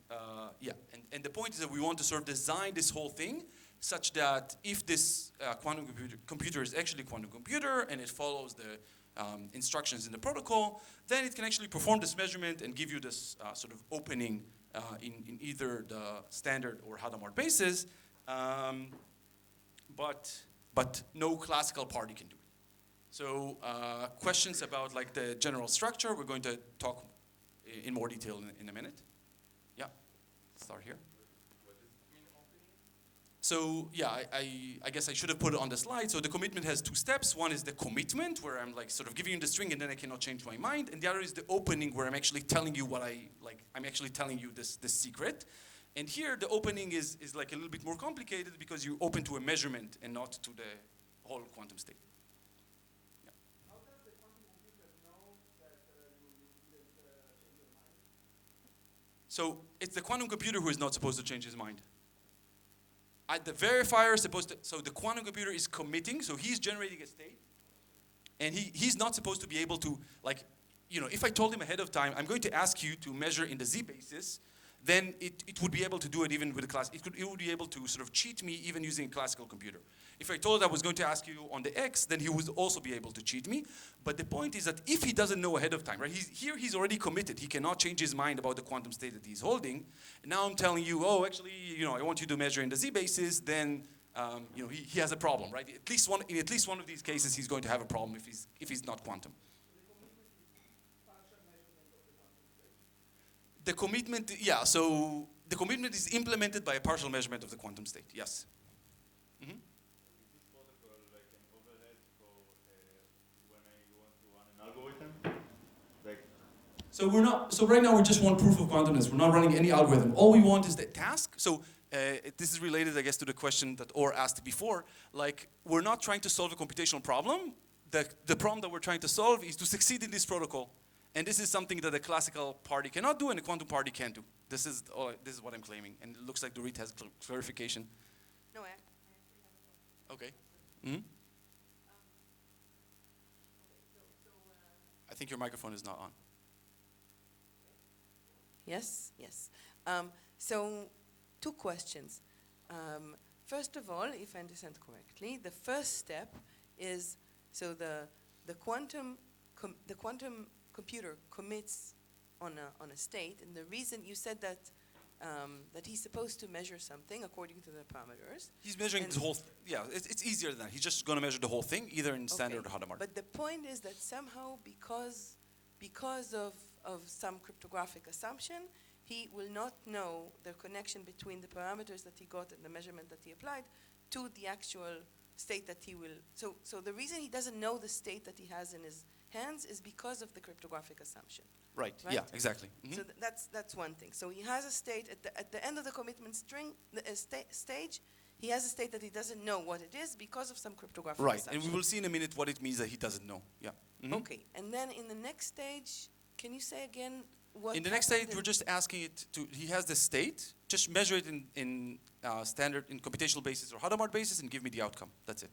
Speaker 1: and the point is that we want to sort of design this whole thing such that if this quantum computer is actually a quantum computer and it follows the instructions in the protocol, then it can actually perform this measurement and give you this sort of opening in either the standard or Hadamard bases, but no classical party can do it. So questions about like the general structure, we're going to talk in more detail in a minute. Yeah, start here. So yeah, I guess I should have put it on the slide. So the commitment has two steps. One is the commitment, where I'm like sort of giving you the string and then I cannot change my mind. And the other is the opening, where I'm actually telling you what I'm actually telling you this secret. And here the opening is like a little bit more complicated because you open to a measurement and not to the whole quantum state. Yeah.
Speaker 2: How does the quantum computer know that you didn't change your mind?
Speaker 1: So it's the quantum computer who is not supposed to change his mind. The verifier is supposed to, so the quantum computer is committing, so he's generating a state, and he's not supposed to be able to, like, if I told him ahead of time, I'm going to ask you to measure in the Z basis, then it would be able to do it even with a class. It would be able to sort of cheat me even using a classical computer. If I told I was going to ask you on the X, then he would also be able to cheat me. But the point is that if he doesn't know ahead of time, right? He's already committed. He cannot change his mind about the quantum state that he's holding. And now I'm telling you, oh, actually, I want you to measure in the Z basis. Then, he has a problem, right? In at least one of these cases, he's going to have a problem if he's not quantum. The commitment, yeah. So the commitment is implemented by a partial measurement of the quantum state. Yes. Mm-hmm.
Speaker 7: Is this protocol like an overhead for when I want to run an algorithm? Like
Speaker 1: So we're not. So right now we just want proof of quantumness. We're not running any algorithm. All we want is the task. So this is related, I guess, to the question that Or asked before. Like, we're not trying to solve a computational problem. The problem that we're trying to solve is to succeed in this protocol. And this is something that a classical party cannot do and a quantum party can do. This is what I'm claiming. And it looks like Dorit has clarification.
Speaker 3: No, I
Speaker 1: Okay. Hmm? I think your microphone is not on.
Speaker 3: Yes, yes. So, two questions. First of all, if I understand correctly, the first step is so the quantum computer commits on a state, and the reason you said that that he's supposed to measure something according to the parameters.
Speaker 1: He's measuring the whole. Yeah, it's easier than that. He's just going to measure the whole thing, either in standard or Hadamard.
Speaker 3: But the point is that somehow, because of some cryptographic assumption, he will not know the connection between the parameters that he got and the measurement that he applied to the actual state that he will. So the reason he doesn't know the state that he has in his hands is because of the cryptographic assumption.
Speaker 1: Right.
Speaker 3: Right?
Speaker 1: Yeah. Exactly. Mhm.
Speaker 3: So that's one thing. So he has a state at the end of the commitment string stage. He has a state that he doesn't know what it is because of some cryptographic
Speaker 1: Right,
Speaker 3: assumption.
Speaker 1: and we will see in a minute what it means that he doesn't know. Yeah. Mhm.
Speaker 3: Okay, and then in the next stage, can you say again what?
Speaker 1: In the next stage,
Speaker 3: happened
Speaker 1: we're just asking it to. He has the state. Just measure it in standard, in computational basis or Hadamard basis, and give me the outcome. That's it.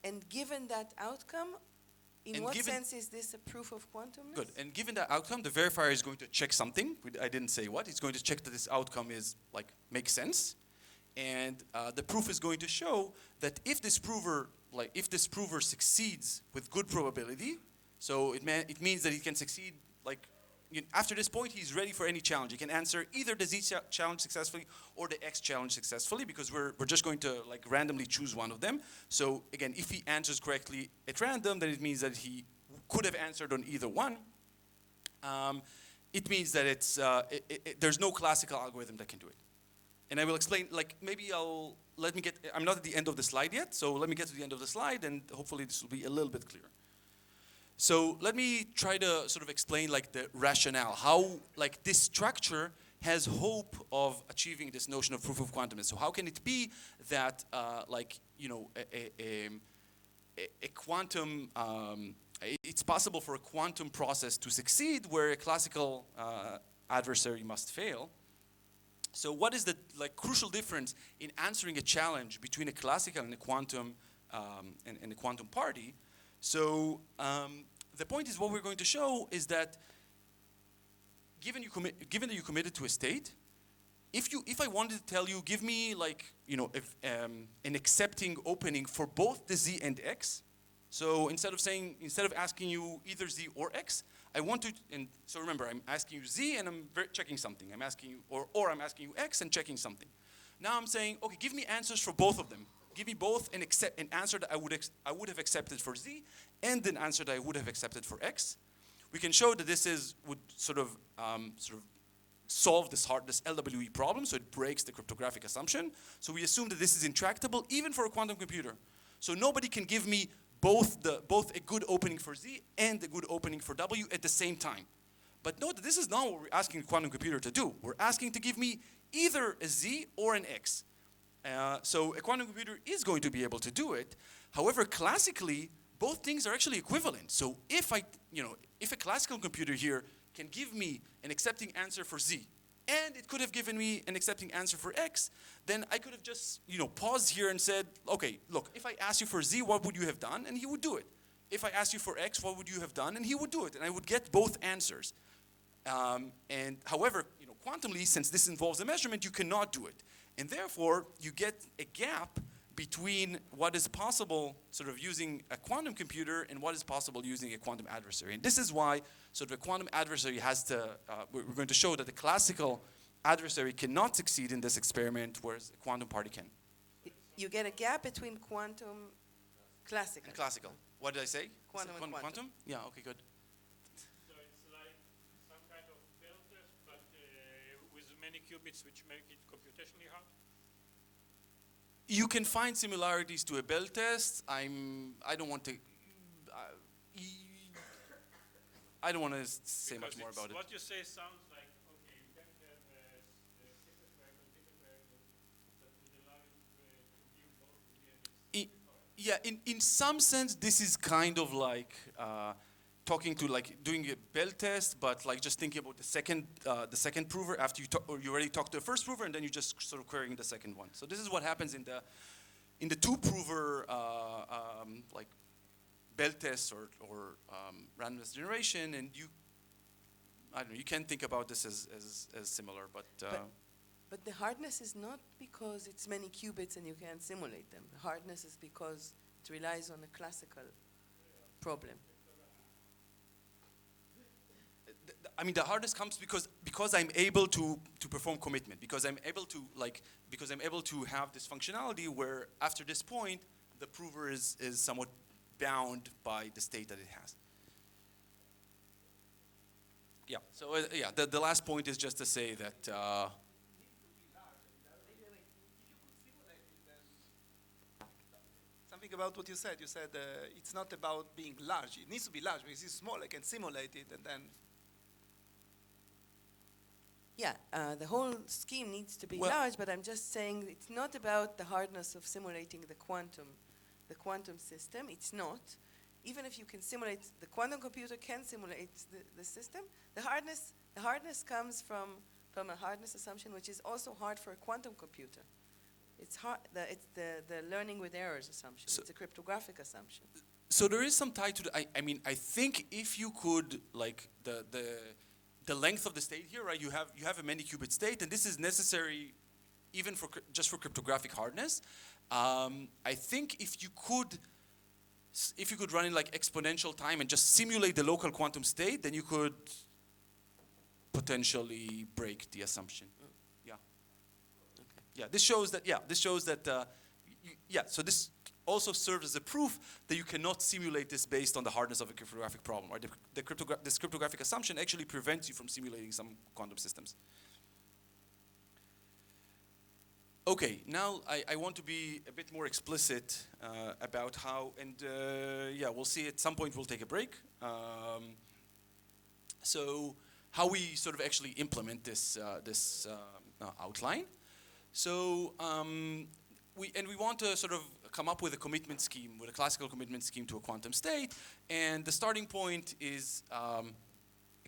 Speaker 3: And given that outcome, in
Speaker 1: And
Speaker 3: what
Speaker 1: given-
Speaker 3: sense is this a proof of quantumness?
Speaker 1: Good. And given that outcome, the verifier is going to check something. I didn't say what. He's going to check that this outcome is like makes sense, and the proof is going to show that if this prover succeeds with good probability, so it means that he can succeed. Like after this point, he's ready for any challenge. He can answer either the Z challenge successfully or the X challenge successfully, because we're just going to like randomly choose one of them. So again, if he answers correctly at random, then it means that he could have answered on either one. It means that there's no classical algorithm that can do it. And I will explain, like maybe I'm not at the end of the slide yet, so let me get to the end of the slide and hopefully this will be a little bit clearer. So let me try to sort of explain like the rationale, how like this structure has hope of achieving this notion of proof of quantumness. So how can it be that a quantum, it's possible for a quantum process to succeed where a classical adversary must fail? So what is the like crucial difference in answering a challenge between a classical and a quantum and a quantum party? So the point is, what we're going to show is that given that you committed to a state, if I wanted to tell you, give me like an accepting opening for both the Z and X. So instead of asking you either Z or X, I want to, and so remember, I'm asking you Z and I'm checking something. I'm asking you, or I'm asking you X and checking something. Now I'm saying, okay, give me answers for both of them. Give me both an answer that I would have accepted for Z and an answer that I would have accepted for X. We can show that this would sort of solve this LWE problem, so it breaks the cryptographic assumption. So we assume that this is intractable even for a quantum computer. So nobody can give me both a good opening for Z and a good opening for W at the same time. But note that this is not what we're asking a quantum computer to do. We're asking to give me either a Z or an X. So a quantum computer is going to be able to do it. However, classically, both things are actually equivalent. So if a classical computer here can give me an accepting answer for Z, and it could have given me an accepting answer for X, then I could have just paused here and said, okay, look, if I asked you for Z, what would you have done? And he would do it. If I asked you for X, what would you have done? And he would do it, and I would get both answers. And however, quantumly, since this involves a measurement, you cannot do it. And therefore, you get a gap between what is possible sort of using a quantum computer and what is possible using a quantum adversary. And this is why sort of a quantum adversary has to, we're going to show that the classical adversary cannot succeed in this experiment, whereas a quantum party can.
Speaker 3: You get a gap between quantum classical.
Speaker 1: And classical. What did I say?
Speaker 3: Quantum and quantum.
Speaker 1: Yeah, okay, good.
Speaker 5: So it's like some kind of bell test, but with many qubits, which make it computationally hard?
Speaker 1: You can find similarities to a bell test. I don't want to. I don't want to say much
Speaker 5: Because
Speaker 1: more about it.
Speaker 5: what you say sounds like, okay, you can have simple variables, different variables, that would allow you to view both of the
Speaker 1: I- Yeah, in some sense, this is kind of like talking to like doing a Bell test, but like just thinking about the second prover after or you already talked to the first prover, and then you just sort of querying the second one. So this is what happens in the two prover like Bell test or randomness generation, and I don't know, you can think about this as similar, but
Speaker 3: But the hardness is not because it's many qubits and you can't simulate them. The hardness is because it relies on a classical problem.
Speaker 1: I mean, the hardness comes because I'm able to perform commitment, because I'm able to have this functionality where after this point the prover is somewhat bound by the state that it has. Yeah. So yeah, the last point is just to say that.
Speaker 2: Something about what you said. You said it's not about being large. It needs to be large because it's small. I can simulate it and then.
Speaker 3: Yeah, the whole scheme needs to be
Speaker 1: Well-
Speaker 3: large, but I'm just saying it's not about the hardness of simulating the quantum system. It's not. Even if you can simulate, the quantum computer can simulate the system. The hardness comes from a hardness assumption, which is also hard for a quantum computer. It's hard. It's the learning with errors assumption.
Speaker 1: So-
Speaker 3: It's a cryptographic assumption.
Speaker 1: So there is some tie to the. I mean, I think if you could like the length of the state here, right? You have a many qubit state, and this is necessary even for just for cryptographic hardness. I think if you could run in like exponential time and just simulate the local quantum state, then you could potentially break the assumption. Yeah.
Speaker 3: Okay.
Speaker 1: Yeah. This shows that. Yeah. This shows that. Yeah. So this also serves as a proof that you cannot simulate this based on the hardness of a cryptographic problem. Right? This cryptographic assumption actually prevents you from simulating some quantum systems. Okay, now I want to be a bit more explicit about how, and yeah, we'll see at some point we'll take a break. So how we sort of actually implement this outline. So we want to sort of come up with a commitment scheme, with a classical commitment scheme to a quantum state, and the starting point is a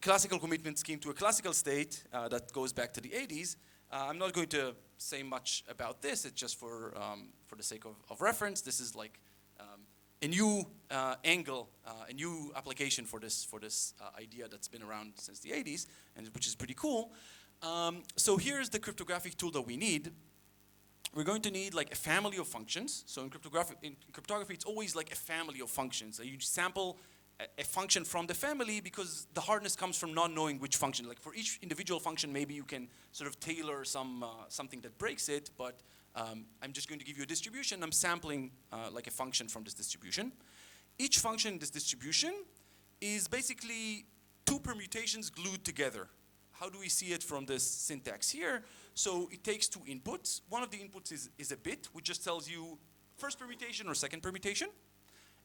Speaker 1: classical commitment scheme to a classical state that goes back to the 80s. I'm not going to say much about this. It's just for the sake of reference. This is like a new angle, a new application for this idea that's been around since the 80s, and which is pretty cool. So here's the cryptographic tool that we need. We're going to need like a family of functions. So in cryptography, it's always like a family of functions. So you sample a function from the family because the hardness comes from not knowing which function. Like for each individual function, maybe you can sort of tailor something that breaks it, but I'm just going to give you a distribution. I'm sampling like a function from this distribution. Each function in this distribution is basically two permutations glued together. How do we see it from this syntax here? So it takes two inputs. One of the inputs is a bit, which just tells you first permutation or second permutation.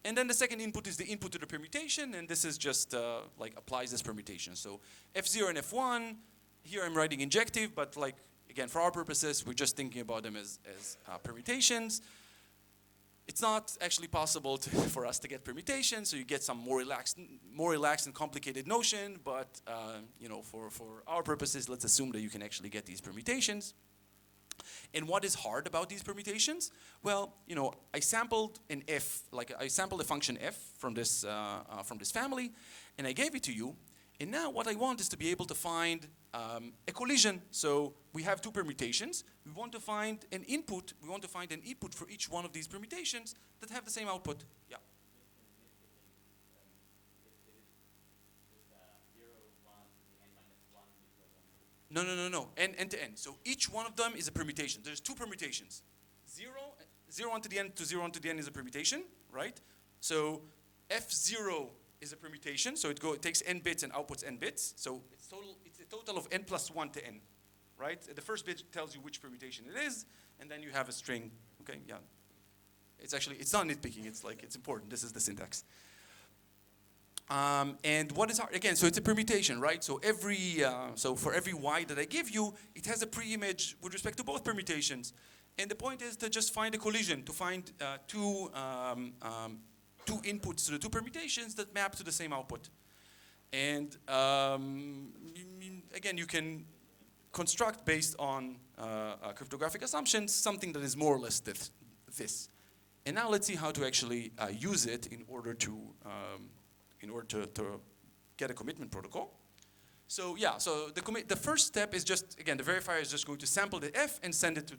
Speaker 1: And then the second input is the input to the permutation, and this is just like applies this permutation. So F0 and F1, here I'm writing injective, but like again, for our purposes, we're just thinking about them as permutations. It's not actually possible for us to get permutations, so you get some more relaxed and complicated notion, but you know, for our purposes, let's assume that you can actually get these permutations. And what is hard about these permutations? Well, you know, I sampled an f, like I sampled a function f from this family, and I gave it to you. And now what I want is to be able to find a collision. So we have two permutations. We want to find an input. We want to find an input for each one of these permutations that have the same output. Yeah. No. End to end. So each one of them is a permutation. There's two permutations. Zero onto the n to 0 onto the n is a permutation, right? So F0 is a permutation. So it takes n bits and outputs n bits. So it's a total of n plus 1 to n, right? The first bit tells you which permutation it is, and then you have a string. Okay, yeah. It's not nitpicking. It's important. This is the syntax. And what is hard? Again, so it's a permutation, right? So so for every y that I give you, it has a pre-image with respect to both permutations. And the point is to just find a collision, to find two inputs to the two permutations that map to the same output. And again, you can construct based on cryptographic assumptions something that is more or less this. And now let's see how to actually use it in order to get a commitment protocol. So yeah, so the first step is just, again, the verifier is just going to sample the F and send it to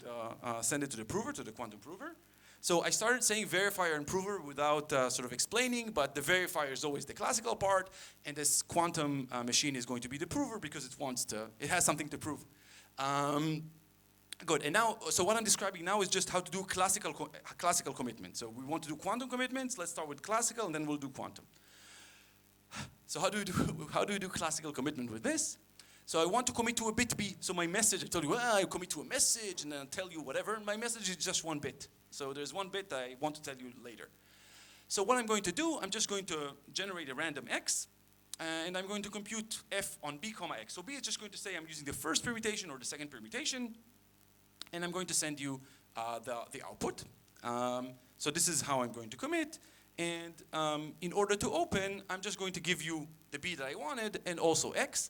Speaker 1: the prover, to the quantum prover. So I started saying verifier and prover without sort of explaining, but the verifier is always the classical part, and this quantum machine is going to be the prover because it has something to prove. Good, and now, so what I'm describing now is just how to do classical commitment. So we want to do quantum commitments. Let's start with classical, and then we'll do quantum. So how do we do classical commitment with this? So I want to commit to a bit B. So my message, I told you, well, I commit to a message, and then I'll tell you whatever. And my message is just one bit. So there's one bit I want to tell you later. So what I'm going to do, I'm just going to generate a random X, and I'm going to compute F on B comma X. So B is just going to say I'm using the first permutation or the second permutation, and I'm going to send you the output. So this is how I'm going to commit. And in order to open, I'm just going to give you the B that I wanted and also X.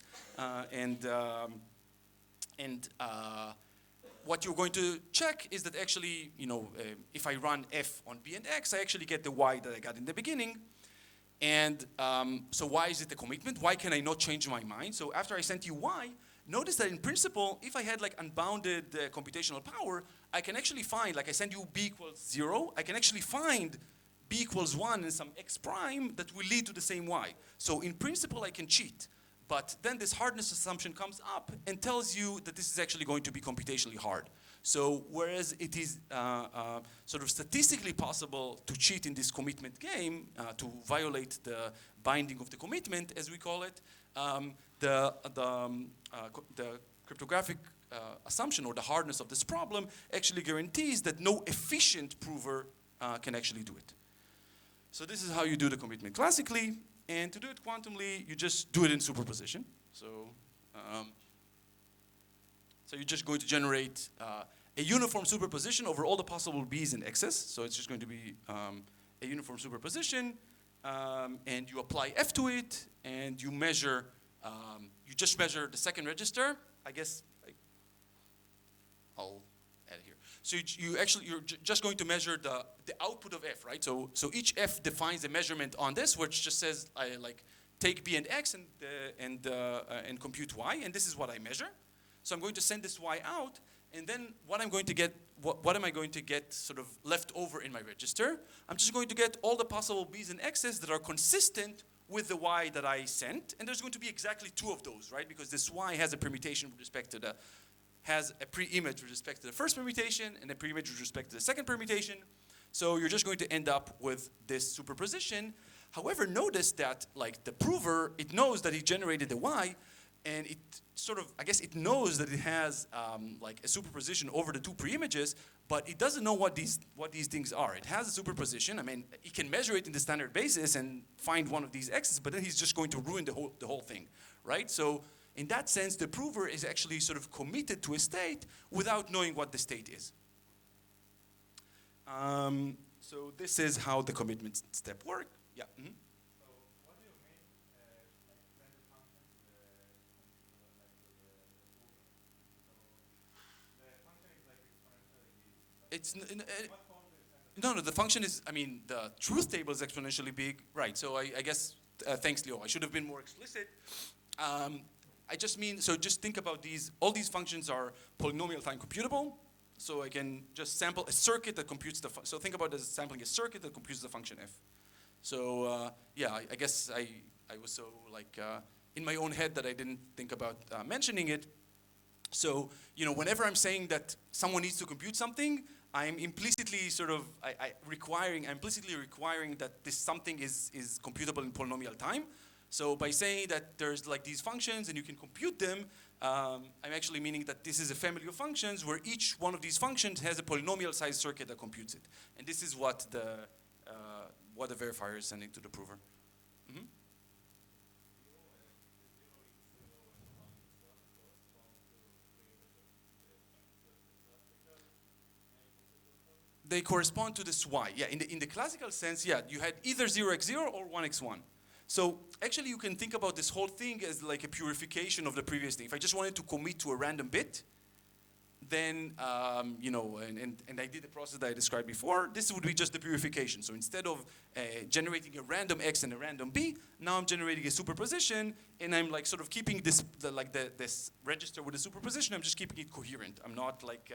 Speaker 1: What you're going to check is that actually, if I run F on B and X, I actually get the Y that I got in the beginning. And so why is it a commitment? Why can I not change my mind? So after I sent you Y, notice that in principle, if I had like unbounded computational power, I can actually find, like I send you B equals 0, I can actually find B equals 1 and some X prime that will lead to the same Y. So in principle, I can cheat. But then this hardness assumption comes up and tells you that this is actually going to be computationally hard. So whereas it is sort of statistically possible to cheat in this commitment game, to violate the binding of the commitment, as we call it, the cryptographic assumption or the hardness of this problem actually guarantees that no efficient prover can actually do it. So this is how you do the commitment classically. And to do it quantumly, you just do it in superposition. So you're just going to generate a uniform superposition over all the possible B's and X's. So it's just going to be a uniform superposition. And you apply F to it, and you measure, you just measure the second register. I guess I'll add here. So you're just going to measure the output of F, right? So each F defines a measurement on this, which just says I take B and X and compute Y, and this is what I measure. So I'm going to send this Y out, and then what I'm going to get, what am I going to get sort of left over in my register? I'm just going to get all the possible B's and X's that are consistent with the Y that I sent, and there's going to be exactly 2 of those, right? Because this Y has a permutation with respect to has a pre-image with respect to the first permutation and a pre-image with respect to the second permutation. So you're just going to end up with this superposition. However, notice that the prover, it knows that he generated the Y, and it sort of, I guess it knows that it has a superposition over the 2 pre-images, but it doesn't know what these things are. It has a superposition. I mean, it can measure it in the standard basis and find one of these X's, but then he's just going to ruin the whole thing, right? So in that sense, the prover is actually sort of committed to a state without knowing what the state is. So this is how the commitment step works. Yeah. Mm-hmm.
Speaker 2: So what do you mean, send the function to the prover? So the function is exponentially big.
Speaker 1: It's
Speaker 2: What form do you send it?
Speaker 1: no, the function is, I mean, the truth table is exponentially big, right? So I guess, thanks, Leo. I should have been more explicit. I just mean, so just think about these. All these functions are polynomial time computable. So I can just sample a circuit that computes the, so think about it as sampling a circuit that computes the function f. So yeah, I guess I was so in my own head that I didn't think about mentioning it. So, whenever I'm saying that someone needs to compute something, I'm implicitly sort of, implicitly requiring that this something is computable in polynomial time. So by saying that there's these functions and you can compute them, I'm actually meaning that this is a family of functions where each one of these functions has a polynomial sized circuit that computes it. And this is what the verifier is sending to the prover. Mm-hmm. They correspond to this y. Yeah, in the classical sense, yeah, you had either 0x0 or 1x1. So actually you can think about this whole thing as like a purification of the previous thing. If I just wanted to commit to a random bit, then, you know, and I did the process that I described before, this would be just the purification. So instead of generating a random x and a random b, now I'm generating a superposition, and I'm like sort of keeping this, this register with the superposition, I'm just keeping it coherent. I'm not like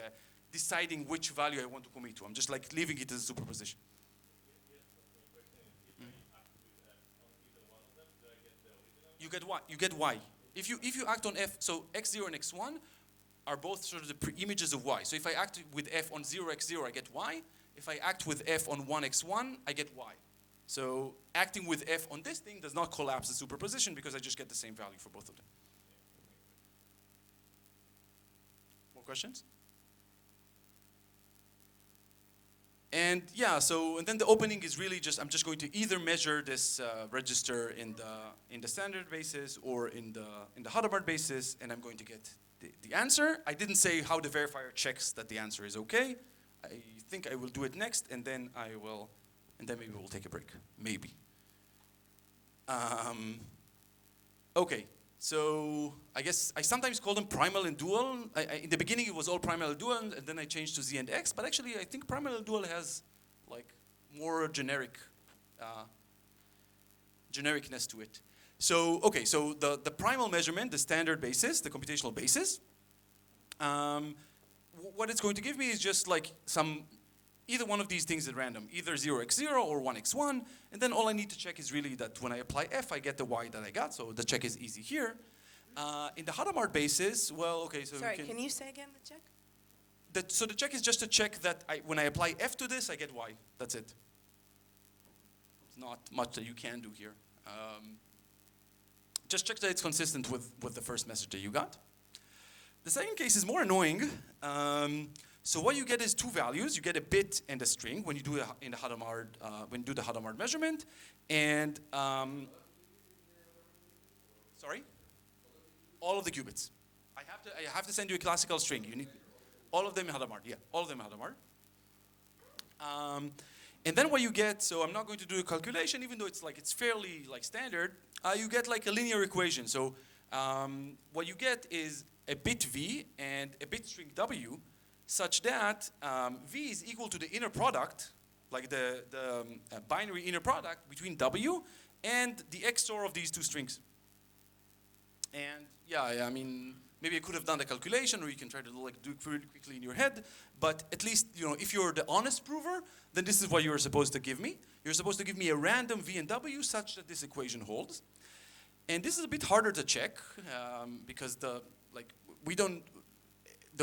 Speaker 1: deciding which value I want to commit to. I'm just like leaving it as a superposition. You get what? You get y. If you act on f, so x0 and x1 are both sort of the pre-images of y. So if I act with f on 0x0, I get y. If I act with f on 1x1, I get y. So acting with f on this thing does not collapse the superposition because I just get the same value for both of them. More questions? And yeah, so and then the opening is really just I'm just going to either measure this register in the standard basis or in the Hadamard basis, and I'm going to get the answer. I didn't say how the verifier checks that the answer is okay. I think I will do it next, and then maybe we'll take a break, maybe. Okay. So I guess I sometimes call them primal and dual. In the beginning, it was all primal and dual, and then I changed to Z and X. But actually, I think primal and dual has like more genericness to it. So okay, so the primal measurement, the standard basis, the computational basis, what it's going to give me is just like either one of these things at random, either 0x0 or 1x1, and then all I need to check is really that when I apply f, I get the y that I got, so the check is easy here. In the Hadamard basis, well, okay, so
Speaker 3: Sorry, can you say again the check?
Speaker 1: So the check is just to check that when I apply f to this, I get y. That's it. It's not much that you can do here. Just check that it's consistent with the first message that you got. The second case is more annoying. So what you get is two values. You get a bit and a string when you do in the Hadamard when you do the Hadamard measurement, and sorry, all of the qubits. I have to send you a classical string. You need all of them in Hadamard. Yeah, all of them in Hadamard. And then what you get, so I'm not going to do a calculation, even though it's fairly like standard. You get like a linear equation. So what you get is a bit v and a bit string w, such that v is equal to the inner product, like the binary inner product between w and the XOR of these two strings. And yeah, I mean, maybe I could have done the calculation, or you can try to like do it pretty quickly in your head. But at least, you know, if you're the honest prover, then this is what you're supposed to give me. You're supposed to give me a random v and w such that this equation holds. And this is a bit harder to check because the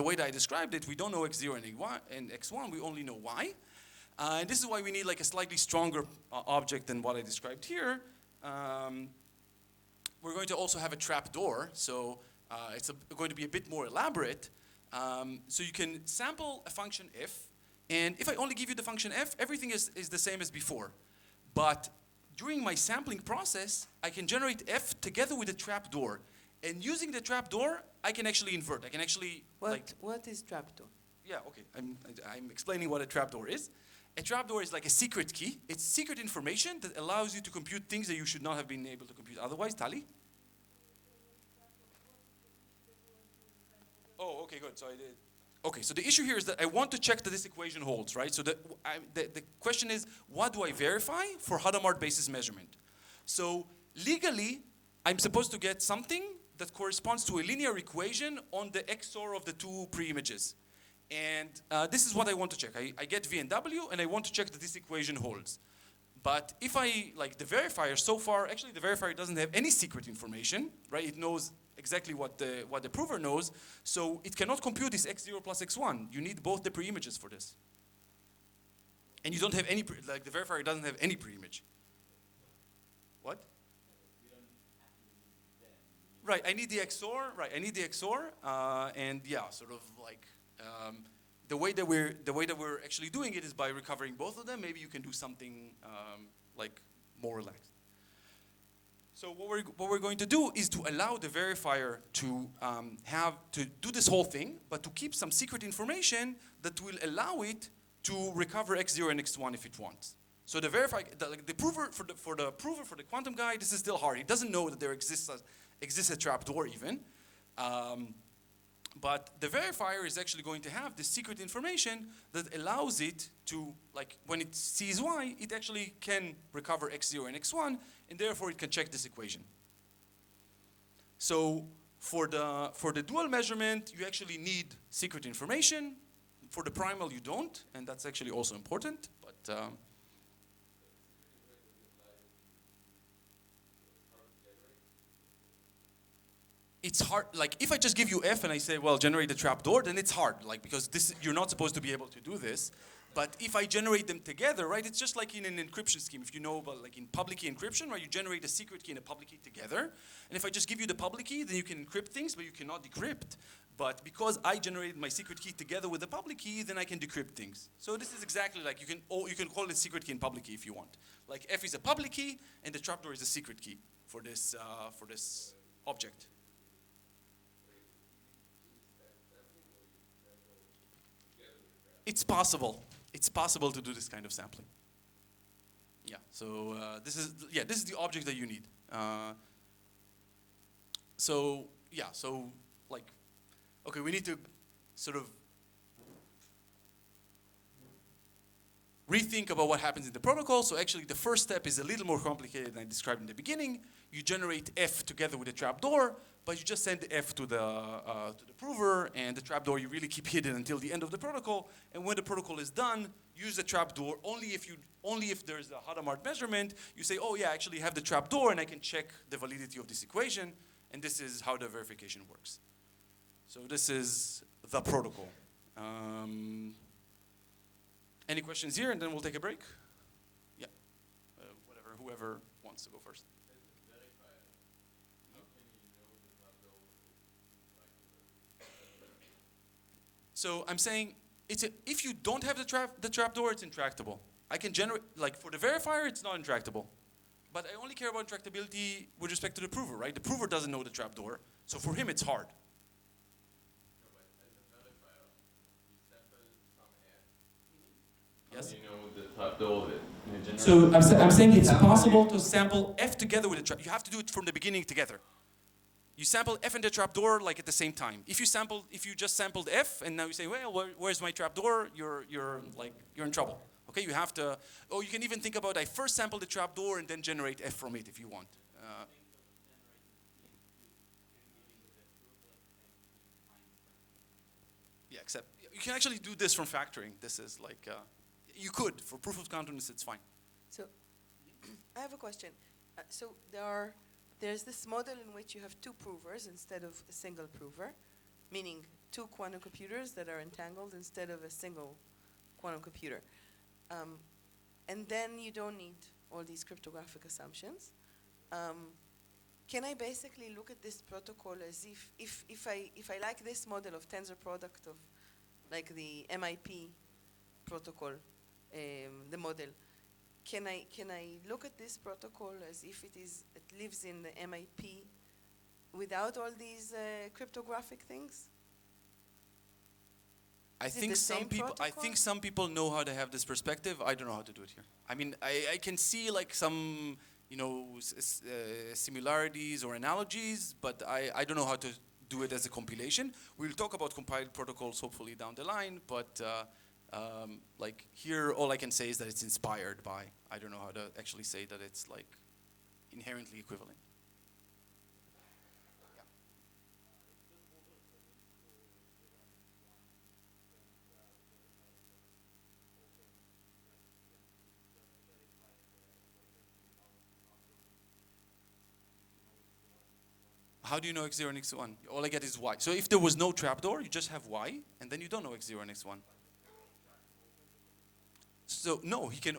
Speaker 1: way that I described it, we don't know x0 and x1, we only know y. And this is why we need like a slightly stronger object than what I described here. We're going to also have a trapdoor, so it's going to be a bit more elaborate. So you can sample a function f, and if I only give you the function f, everything is the same as before. But during my sampling process, I can generate f together with a trapdoor. And using the trapdoor, I can actually invert. I can actually
Speaker 3: What is trapdoor?
Speaker 1: Yeah, okay. I'm explaining what a trapdoor is. A trapdoor is like a secret key. It's secret information that allows you to compute things that you should not have been able to compute otherwise. Tali? Oh, okay, good. So I did. Okay, so the issue here is that I want to check that this equation holds, right? So the question is, what do I verify for Hadamard basis measurement? So legally, I'm supposed to get something that corresponds to a linear equation on the XOR of the two pre-images. And this is what I want to check. I get V and W, and I want to check that this equation holds. But if like the verifier so far, actually the verifier doesn't have any secret information, right? It knows exactly what the prover knows, so it cannot compute this x0 plus x1. You need both the pre-images for this. And you don't have any, like the verifier doesn't have any pre-image. What? Right, I need the XOR, and yeah, sort of like, the way that we're actually doing it is by recovering both of them. Maybe you can do something like more relaxed. So what we're going to do is to allow the verifier to do this whole thing, but to keep some secret information that will allow it to recover x0 and x1 if it wants. So the prover for the quantum guy, this is still hard. He doesn't know that there exists a trapdoor even. But the verifier is actually going to have the secret information that allows it to, like, when it sees y, it actually can recover x0 and x1, and therefore it can check this equation. So for the dual measurement, you actually need secret information. For the primal, you don't, and that's actually also important. But it's hard. Like, if I just give you f and I say, well, generate the trapdoor, then it's hard, like, because you're not supposed to be able to do this. But if I generate them together, right, it's just like in an encryption scheme. If you know about, like, in public key encryption, right, you generate a secret key and a public key together. And if I just give you the public key, then you can encrypt things, but you cannot decrypt. But because I generated my secret key together with the public key, then I can decrypt things. So this is exactly like, you can call it secret key and public key if you want. Like, f is a public key, and the trapdoor is a secret key for this object. It's possible. It's possible to do this kind of sampling. Yeah. So this is the object that you need. So yeah. So like, okay, we need to sort of rethink about what happens in the protocol. So actually, the first step is a little more complicated than I described in the beginning. You generate f together with a trapdoor, but you just send the f to the prover, and the trapdoor you really keep hidden until the end of the protocol. And when the protocol is done, use the trapdoor only if there's a Hadamard measurement. You say, oh yeah, I actually have the trapdoor, and I can check the validity of this equation. And this is how the verification works. So this is the protocol. Any questions here, and then we'll take a break? Yeah, whoever wants to go first. So I'm saying, if you don't have the trapdoor, it's intractable. I can generate, like, for the verifier, it's not intractable. But I only care about intractability with respect to the prover, right? The prover doesn't know the trapdoor, so for him it's hard. Yes?
Speaker 7: You know the trapdoor that
Speaker 1: So I'm saying it's possible to sample f together with a trap. You have to do it from the beginning together. You sample f and the trapdoor like at the same time. If you just sampled f and now you say, well, where's my trapdoor? You're in trouble. Okay, you have to. Or you can even think about, I first sample the trapdoor and then generate f from it if you want. Yeah, except you can actually do this from factoring. This is like you could for proof of quantumness. It's fine.
Speaker 3: So I have a question. So there's this model in which you have two provers instead of a single prover, meaning two quantum computers that are entangled instead of a single quantum computer. And then you don't need all these cryptographic assumptions. Can I basically look at this protocol as if I like this model of tensor product of like the MIP protocol, the model, can I look at this protocol as if it lives in the MIP without all these cryptographic things?
Speaker 1: I think some people know how to have this perspective. I don't know how to do it here. I mean, I can see like some, similarities or analogies, but I don't know how to do it as a compilation. We'll talk about compiled protocols hopefully down the line, but like here, all I can say is that it's inspired by. I don't know how to actually say that it's like inherently equivalent. How do you know x0 and x1? All I get is y. So if there was no trapdoor, you just have y, and then you don't know x0 and x1. So no, he can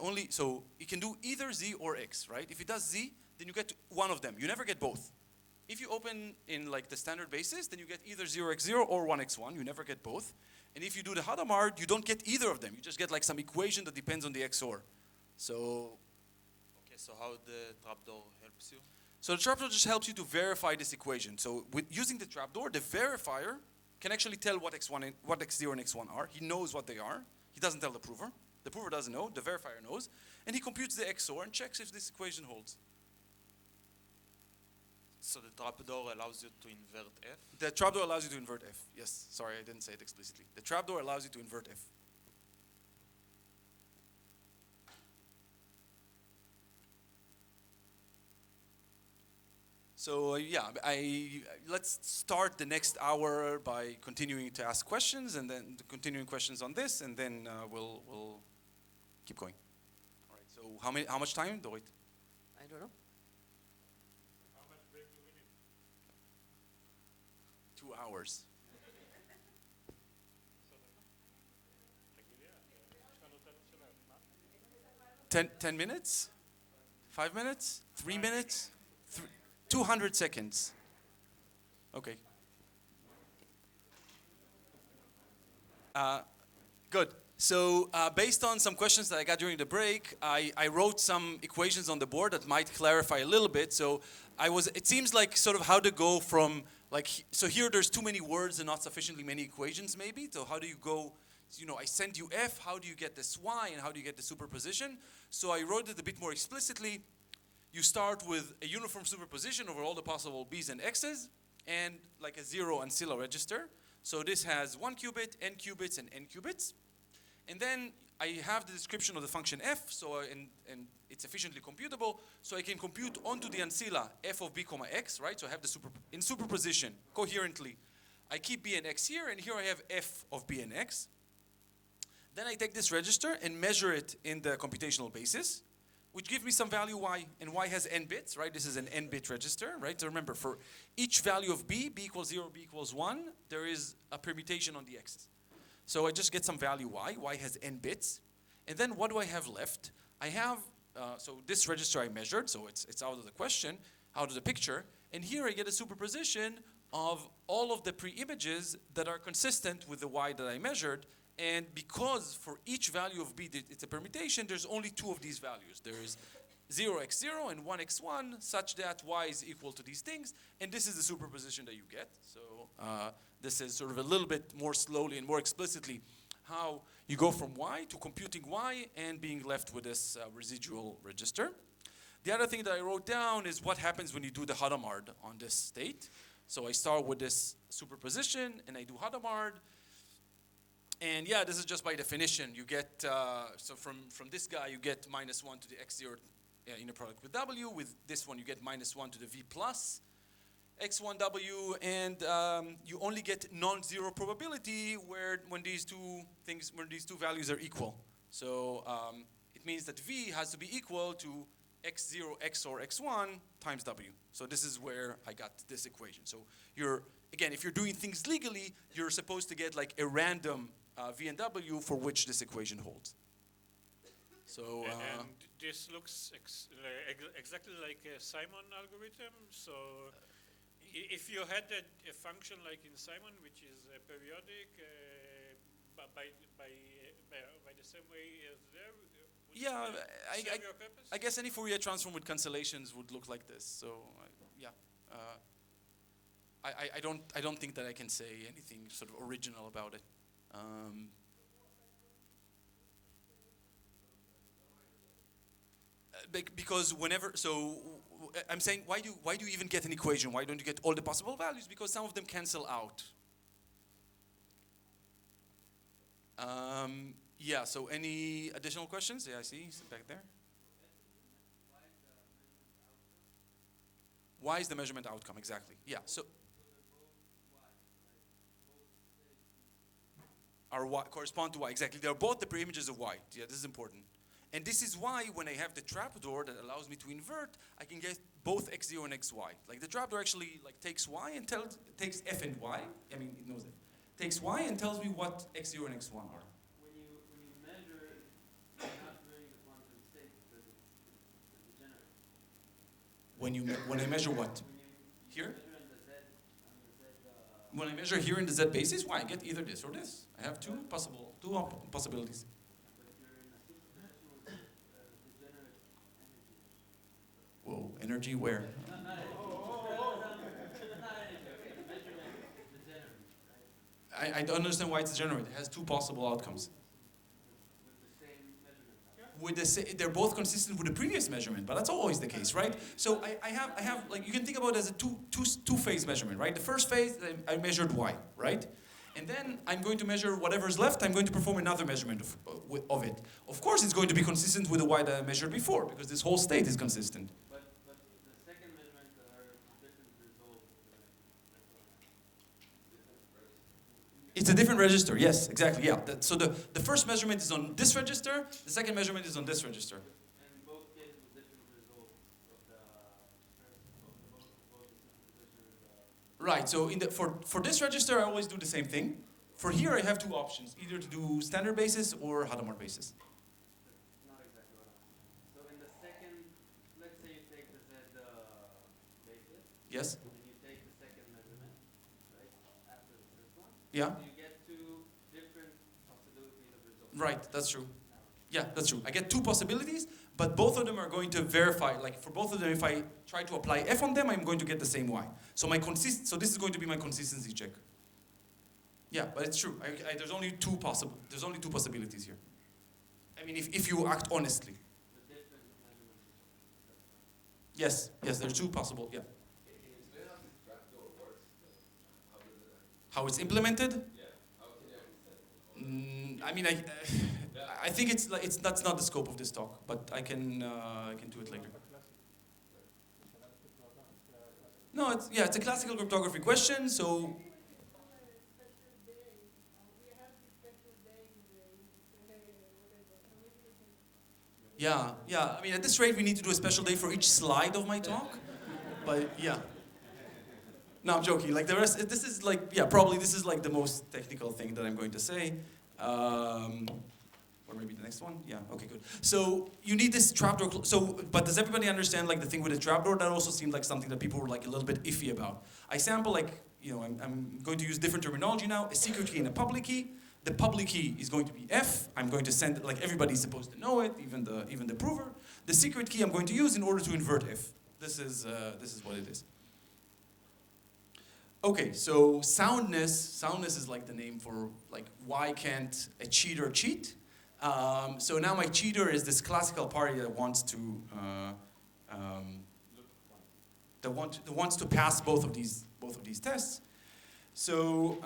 Speaker 1: do either z or x, right? If he does z, then you get one of them. You never get both. If you open in like the standard basis, then you get either 0x0 or 1x1. You never get both. And if you do the Hadamard, you don't get either of them. You just get like some equation that depends on the XOR. So.
Speaker 4: Okay, so how the trapdoor helps you?
Speaker 1: So the trapdoor just helps you to verify this equation. So with using the trapdoor, the verifier can actually tell what x0 and x1 are. He knows what they are. He doesn't tell the prover. The prover doesn't know, the verifier knows, and he computes the XOR and checks if this equation holds.
Speaker 8: So the trapdoor allows you to invert F?
Speaker 1: The trapdoor allows you to invert F. Yes, sorry, I didn't say it explicitly. The trapdoor allows you to invert F. So yeah, let's start the next hour by continuing to ask questions, and then continuing questions on this, and then we'll keep going. All right. So how much time, Dorit?
Speaker 3: I don't know.
Speaker 5: How much break do we need?
Speaker 1: 2 hours.
Speaker 5: תגיד לי, יש לנו את השאלה, מה?
Speaker 1: 10 minutes? 5 minutes? 3 minutes? 200 seconds. Okay. Good. So based on some questions that I got during the break, I wrote some equations on the board that might clarify a little bit. So it seems like sort of how to go from, like, so here there's too many words and not sufficiently many equations maybe. So how do you go, you know, I send you F, how do you get this Y, and how do you get the superposition? So I wrote it a bit more explicitly. You start with a uniform superposition over all the possible B's and X's, and like a 0 ancilla register. So this has 1 qubit, n qubits, and n qubits. And then I have the description of the function f, so and it's efficiently computable, so I can compute onto the ancilla f of b comma x, right? So I have the in superposition coherently. I keep b and x here, and here I have f of b and x. Then I take this register and measure it in the computational basis, which gives me some value y, and y has n bits, right? This is an n-bit register, right? So remember, for each value of b equals 0, b equals 1, there is a permutation on the x's. So I just get some value y has n bits, and then what do I have left? I have, so this register I measured, so it's out of the question, out of the picture, and here I get a superposition of all of the pre-images that are consistent with the y that I measured. And because for each value of b, it's a permutation, there's only 2 of these values. There is 0x0 and 1x1, such that y is equal to these things. And this is the superposition that you get. So this is sort of a little bit more slowly and more explicitly how you go from y to computing y and being left with this residual register. The other thing that I wrote down is what happens when you do the Hadamard on this state. So I start with this superposition, and I do Hadamard. And yeah, this is just by definition. You get, so from this guy, you get -1 to the x0 inner product with w. With this one, you get -1 to the v plus x1w. And you only get non-zero probability when these two values are equal. So it means that v has to be equal to x0 XOR x1 times w. So this is where I got this equation. So again, if you're doing things legally, you're supposed to get like a random v and w for which this equation holds. So
Speaker 5: and this looks exactly like a Simon algorithm. So if you had a function like in Simon, which is periodic, by the same way as there, would
Speaker 1: yeah,
Speaker 5: serve your purpose?
Speaker 1: I guess any Fourier transform with cancellations would look like this. So yeah, I don't think that I can say anything sort of original about it. Because I'm saying, why do you even get an equation? Why don't you get all the possible values? Because some of them cancel out. Yeah, so any additional questions? Yeah, I see, back there. Why is the measurement outcome, exactly? Yeah, so are y, correspond to y, exactly. They're both the pre-images of y. Yeah, this is important. And this is why when I have the trapdoor that allows me to invert, I can get both x0 and xy. Like the trapdoor actually like takes y and takes f and y. I mean, it knows it. Takes y and tells me what x0 and x1 are.
Speaker 7: When you measure, you're not measuring the quantum state because it's degenerate.
Speaker 1: When I measure what? Here?
Speaker 7: Measure on the Z,
Speaker 1: When I measure here in the z basis, why I get either this or this. I have two possibilities.
Speaker 7: but you're in a superposition with degenerate energy.
Speaker 1: Whoa, energy where?
Speaker 7: Not energy. Not energy, okay. The measurement is degenerate, right?
Speaker 1: I don't understand why it's degenerate. It has two possible outcomes.
Speaker 7: The
Speaker 1: with they're both consistent with the previous measurement, but that's always the case, right? So I have like, you can think about it as a two-phase measurement, right? The first phase, I measured y, right? And then I'm going to measure whatever's left. I'm going to perform another measurement of it. Of course, it's going to be consistent with the y that I measured before, because this whole state is consistent.
Speaker 7: But the second measurements are different results.
Speaker 1: It's a different register, yes, exactly, yeah. So the first measurement is on this register, the second measurement is on this register.
Speaker 7: And in both cases, different results of the both the superposition and the...
Speaker 1: Right, so for this register, I always do the same thing. For here, I have two options, either to do standard basis or Hadamard basis.
Speaker 7: That's not exactly what I'm... So in the second, let's say you take the Z basis,
Speaker 1: Yes?
Speaker 7: and you take the second measurement, right, after the first one.
Speaker 1: Yeah?
Speaker 7: You get two different possibilities of results.
Speaker 1: Right, that's true. Yeah, that's true. I get two possibilities, but both of them are going to verify. Like for both of them, if I try to apply f on them, I'm going to get the same y. So so this is going to be my consistency check. Yeah, but it's true. There's only two possibilities here. I mean, if you act honestly.
Speaker 7: The different measurements.
Speaker 1: Yes, there's two possible. Yeah.
Speaker 9: Can you explain how this trapdoor works? How does it
Speaker 1: How it's implemented?
Speaker 9: Yeah. How can you understand it?
Speaker 1: I mean, I think that's not the scope of this talk, but I can do it later. No, it's a classical cryptography question. So yeah. I mean, at this rate, we need to do a special day for each slide of my talk. But yeah. No, I'm joking. Like the rest, this is like, yeah, probably this is like the most technical thing that I'm going to say. Or maybe the next one? Yeah, okay, good. So you need this trapdoor, but does everybody understand like the thing with the trapdoor? That also seemed like something that people were like a little bit iffy about. I sample like, I'm going to use different terminology now, a secret key and a public key. The public key is going to be F. I'm going to send, like everybody's supposed to know it, even the prover. The secret key I'm going to use in order to invert F. This is what it is. Okay, so soundness is like the name for like why can't a cheater cheat? So now my cheater is this classical party that wants to wants to pass both of these tests. So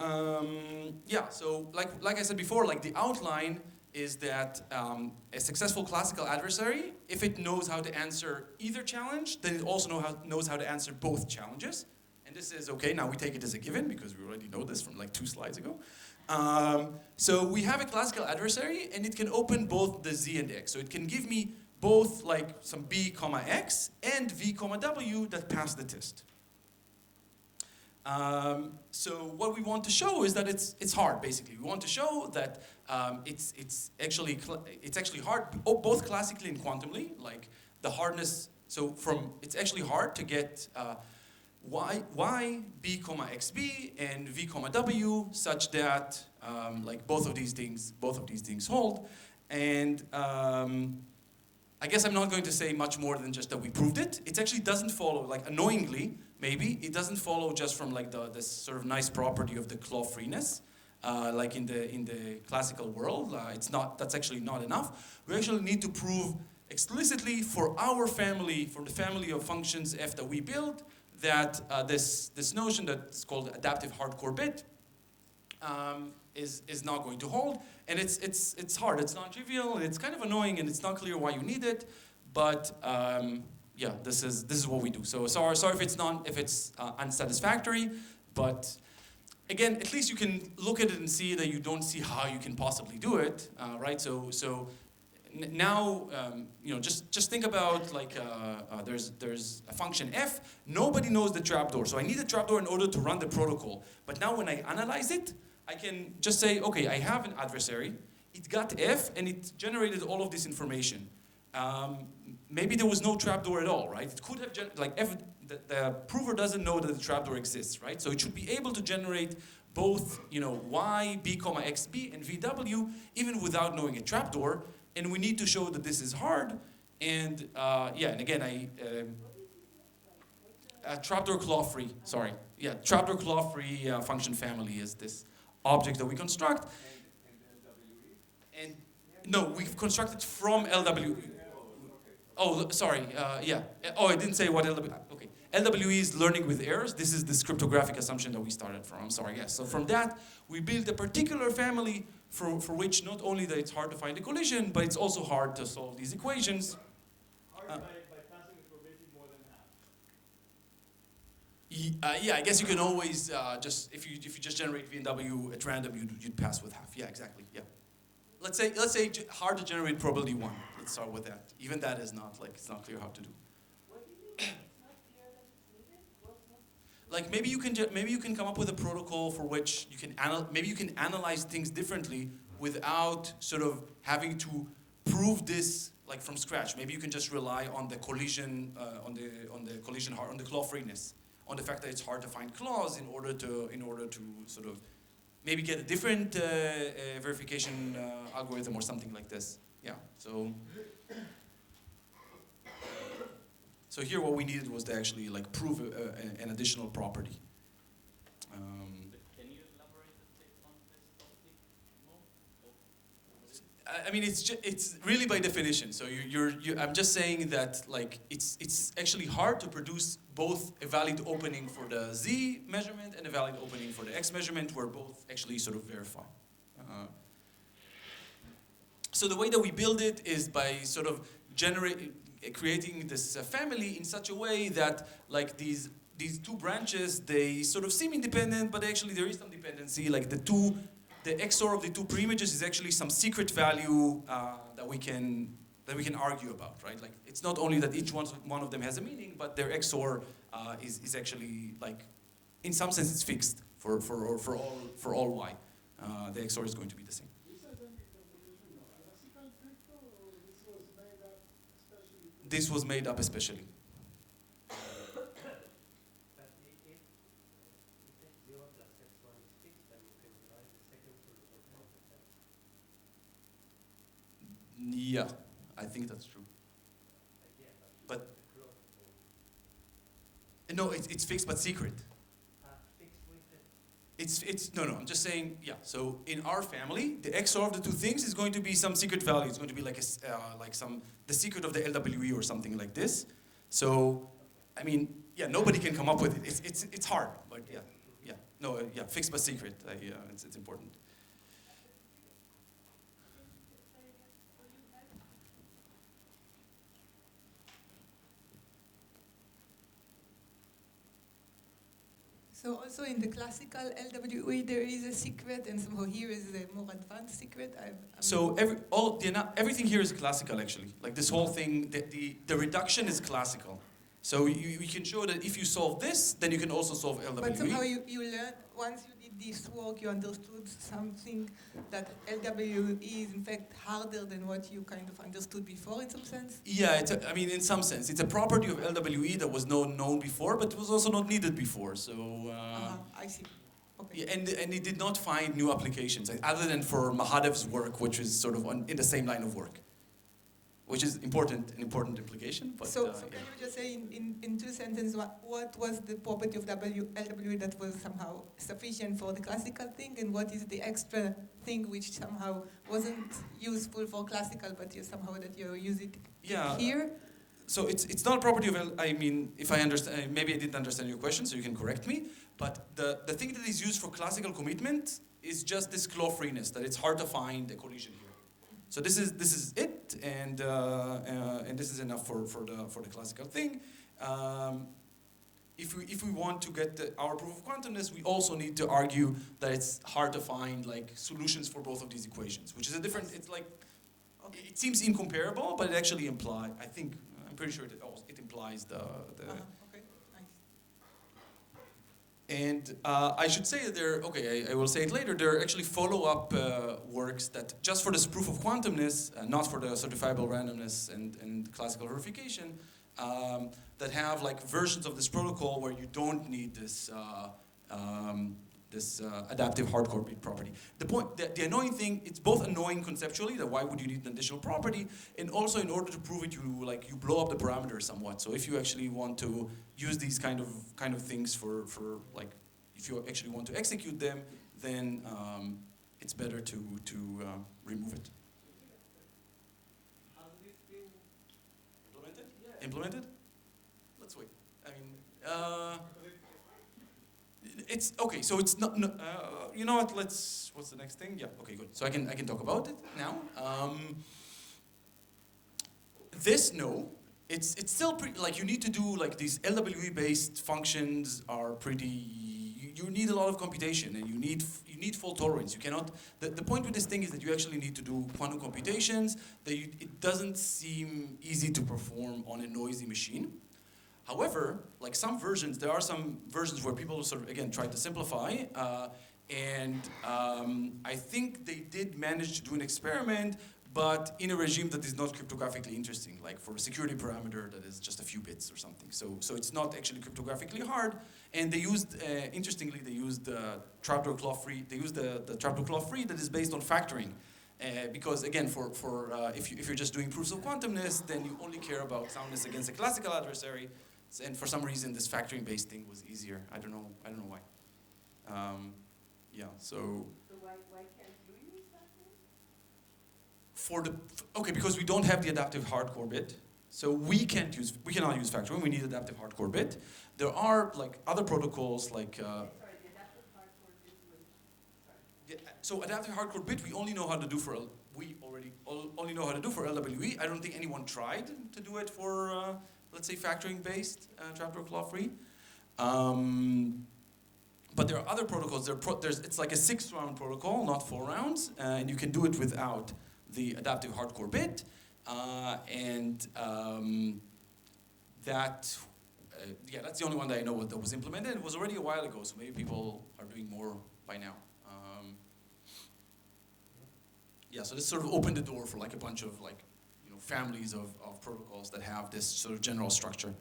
Speaker 1: so like I said before, like the outline is that a successful classical adversary, if it knows how to answer either challenge, then it also knows how to answer both challenges. And this is okay, now we take it as a given because we already know this from like 2 slides ago. So we have a classical adversary and it can open both the z and x. So it can give me both like some b comma x and v comma w that pass the test. So what we want to show is that it's hard, basically. We want to show that it's actually hard, both classically and quantumly, like the hardness. So it's actually hard to get y b comma xb and v comma w such that like both of these things hold. And I guess I'm not going to say much more than just that we proved it. It actually doesn't follow, like annoyingly, maybe, it doesn't follow just from like this sort of nice property of the claw freeness, like in the classical world. That's actually not enough. We actually need to prove explicitly for our family, for the family of functions f that we build, that this notion that's called adaptive hardcore bit is not going to hold. And it's hard, it's non-trivial, and it's kind of annoying, and it's not clear why you need it. But yeah, this is what we do. So sorry if it's unsatisfactory, but again, at least you can look at it and see that you don't see how you can possibly do it, right? So now, just think about like there's a function f. Nobody knows the trapdoor, so I need a trapdoor in order to run the protocol. But now when I analyze it, I can just say, okay, I have an adversary. It got f, and it generated all of this information. Maybe there was no trapdoor at all, right? It could have the prover doesn't know that the trapdoor exists, right? So it should be able to generate both, y, b, comma, xb, and vw, even without knowing a trapdoor. And we need to show that this is hard. And and again, trapdoor claw-free. Sorry, yeah, trapdoor claw-free function family is this object that we construct. And No, we've constructed from LW. Oh, sorry. Yeah. Oh, I didn't say what LW. Okay. LWE is learning with errors. This is this cryptographic assumption that we started from. I'm sorry. Yes. So from that, we built a particular family for which not only that it's hard to find a collision, but it's also hard to solve these equations.
Speaker 2: Hard by passing the probability more than half.
Speaker 1: Yeah, I guess you can always just if you just generate VNW at random, you'd pass with half. Yeah, exactly. Yeah. Let's say hard to generate probability 1. Let's start with that. Even that is not like it's not clear how to do.
Speaker 3: What do you mean? It's not clear that it's needed? What's not?
Speaker 1: Like maybe you can come up with a protocol for which you can maybe you can analyze things differently without sort of having to prove this like from scratch. Maybe you can just rely on the collision on the collision on the claw freeness, on the fact that it's hard to find claws in order to sort of maybe get a different verification algorithm or something like this. Yeah. So here what we needed was to actually like prove an additional property.
Speaker 7: Can you elaborate a bit on this topic more?
Speaker 1: I mean, it's really by definition. So I'm just saying that like it's actually hard to produce both a valid opening for the Z measurement and a valid opening for the X measurement, where both actually sort of verify. So the way that we build it is by sort of creating this family in such a way that like these two branches, they sort of seem independent, but actually there is some dependency. Like the XOR of the two preimages is actually some secret value that we can argue about, right? Like it's not only that each one of them has a meaning, but their XOR is actually like, in some sense, it's fixed for all y. The XOR is going to be the same.
Speaker 2: This identical collision of classical crypto, or this was made up especially?
Speaker 1: This was made up especially.
Speaker 10: But if X0 plus X1 is fixed, then you can derive the second solution from the first.
Speaker 1: Yeah, I think that's true.
Speaker 10: Yeah,
Speaker 1: But
Speaker 10: the clock
Speaker 1: no, it's fixed but secret.
Speaker 10: fixed with the
Speaker 1: No, I'm just saying, yeah. So in our family, the XOR of the two things is going to be some secret value. It's going to be like the secret of the LWE or something like this. So, I mean, yeah, nobody can come up with it. It's hard, but yeah, fixed but secret. It's important.
Speaker 3: So also in the classical LWE there is a secret, and somehow here is a more advanced secret.
Speaker 1: So everything here is classical actually. Like this whole thing, the reduction is classical. So you can show that if you solve this, then you can also solve LWE.
Speaker 3: But somehow you learned, once you did this work, you understood something that LWE is in fact harder than what you kind of understood before in some sense?
Speaker 1: Yeah, in some sense. It's a property of LWE that was not known before, but was also not needed before. So,
Speaker 3: I see. Okay.
Speaker 1: yeah, and it did not find new applications, other than for Mahadev's work, which is sort of in the same line of work. Which is an important implication. But,
Speaker 3: so can you just say in 2 sentences what was the property of LWE that was somehow sufficient for the classical thing, and what is the extra thing which somehow wasn't useful for classical, but somehow that you use it here?
Speaker 1: So it's not a property of, if I understand, maybe I didn't understand your question, so you can correct me, but the thing that is used for classical commitment is just this claw freeness, that it's hard to find a collision here. So this is it, and this is enough for the classical thing. If we want to get our proof of quantumness, we also need to argue that it's hard to find like solutions for both of these equations, which is a different. It's like it seems incomparable, but it actually implies. I'm pretty sure it implies the.
Speaker 3: Okay, nice.
Speaker 1: And I should say that I will say it later, there are actually follow-up works that, just for this proof of quantumness, not for the certifiable randomness and classical verification, that have like versions of this protocol where you don't need this adaptive hardcore bit property. The annoying thing, it's both annoying conceptually, that why would you need an additional property, and also in order to prove it, you blow up the parameters somewhat. So if you actually want to use these kind of things for like, if you actually want to execute them, then it's better to remove it. implemented? Let's wait. I mean, it's okay. So it's not. No, you know what? Let's. What's the next thing? Yeah. Okay. Good. So I can talk about it now. This no. It's still pretty, like you need to do like these LWE based functions are pretty. You need a lot of computation and you need fault tolerance. You cannot. The point with this thing is that you actually need to do quantum computations. It doesn't seem easy to perform on a noisy machine. However, like some versions, there are some versions where people sort of again try to simplify. I think they did manage to do an experiment, but in a regime that is not cryptographically interesting, like for a security parameter that is just a few bits or something. So it's not actually cryptographically hard. And they used, interestingly, they used trapdoor claw free. They used the trapdoor claw free that is based on factoring. Because again, if you're just doing proofs of quantumness, then you only care about soundness against a classical adversary. And for some reason, this factoring-based thing was easier. I don't know why. Yeah. So
Speaker 3: why can't you use factoring?
Speaker 1: okay, because we don't have the adaptive hardcore bit, so we cannot use factoring. We need adaptive hardcore bit. There are like other protocols like.
Speaker 3: Sorry, the adaptive hardcore bit was. Sorry.
Speaker 1: So adaptive hardcore bit we only know how to do for only know how to do for LWE. I don't think anyone tried to do it for let's say factoring based trapdoor claw free. But there are other protocols. It's like a 6-round protocol, not 4 rounds, and you can do it without the adaptive hardcore bit, that's the only one that I know that was implemented. It was already a while ago, so maybe people are doing more by now. So this sort of opened the door for like a bunch of like, families of protocols that have this sort of general structure.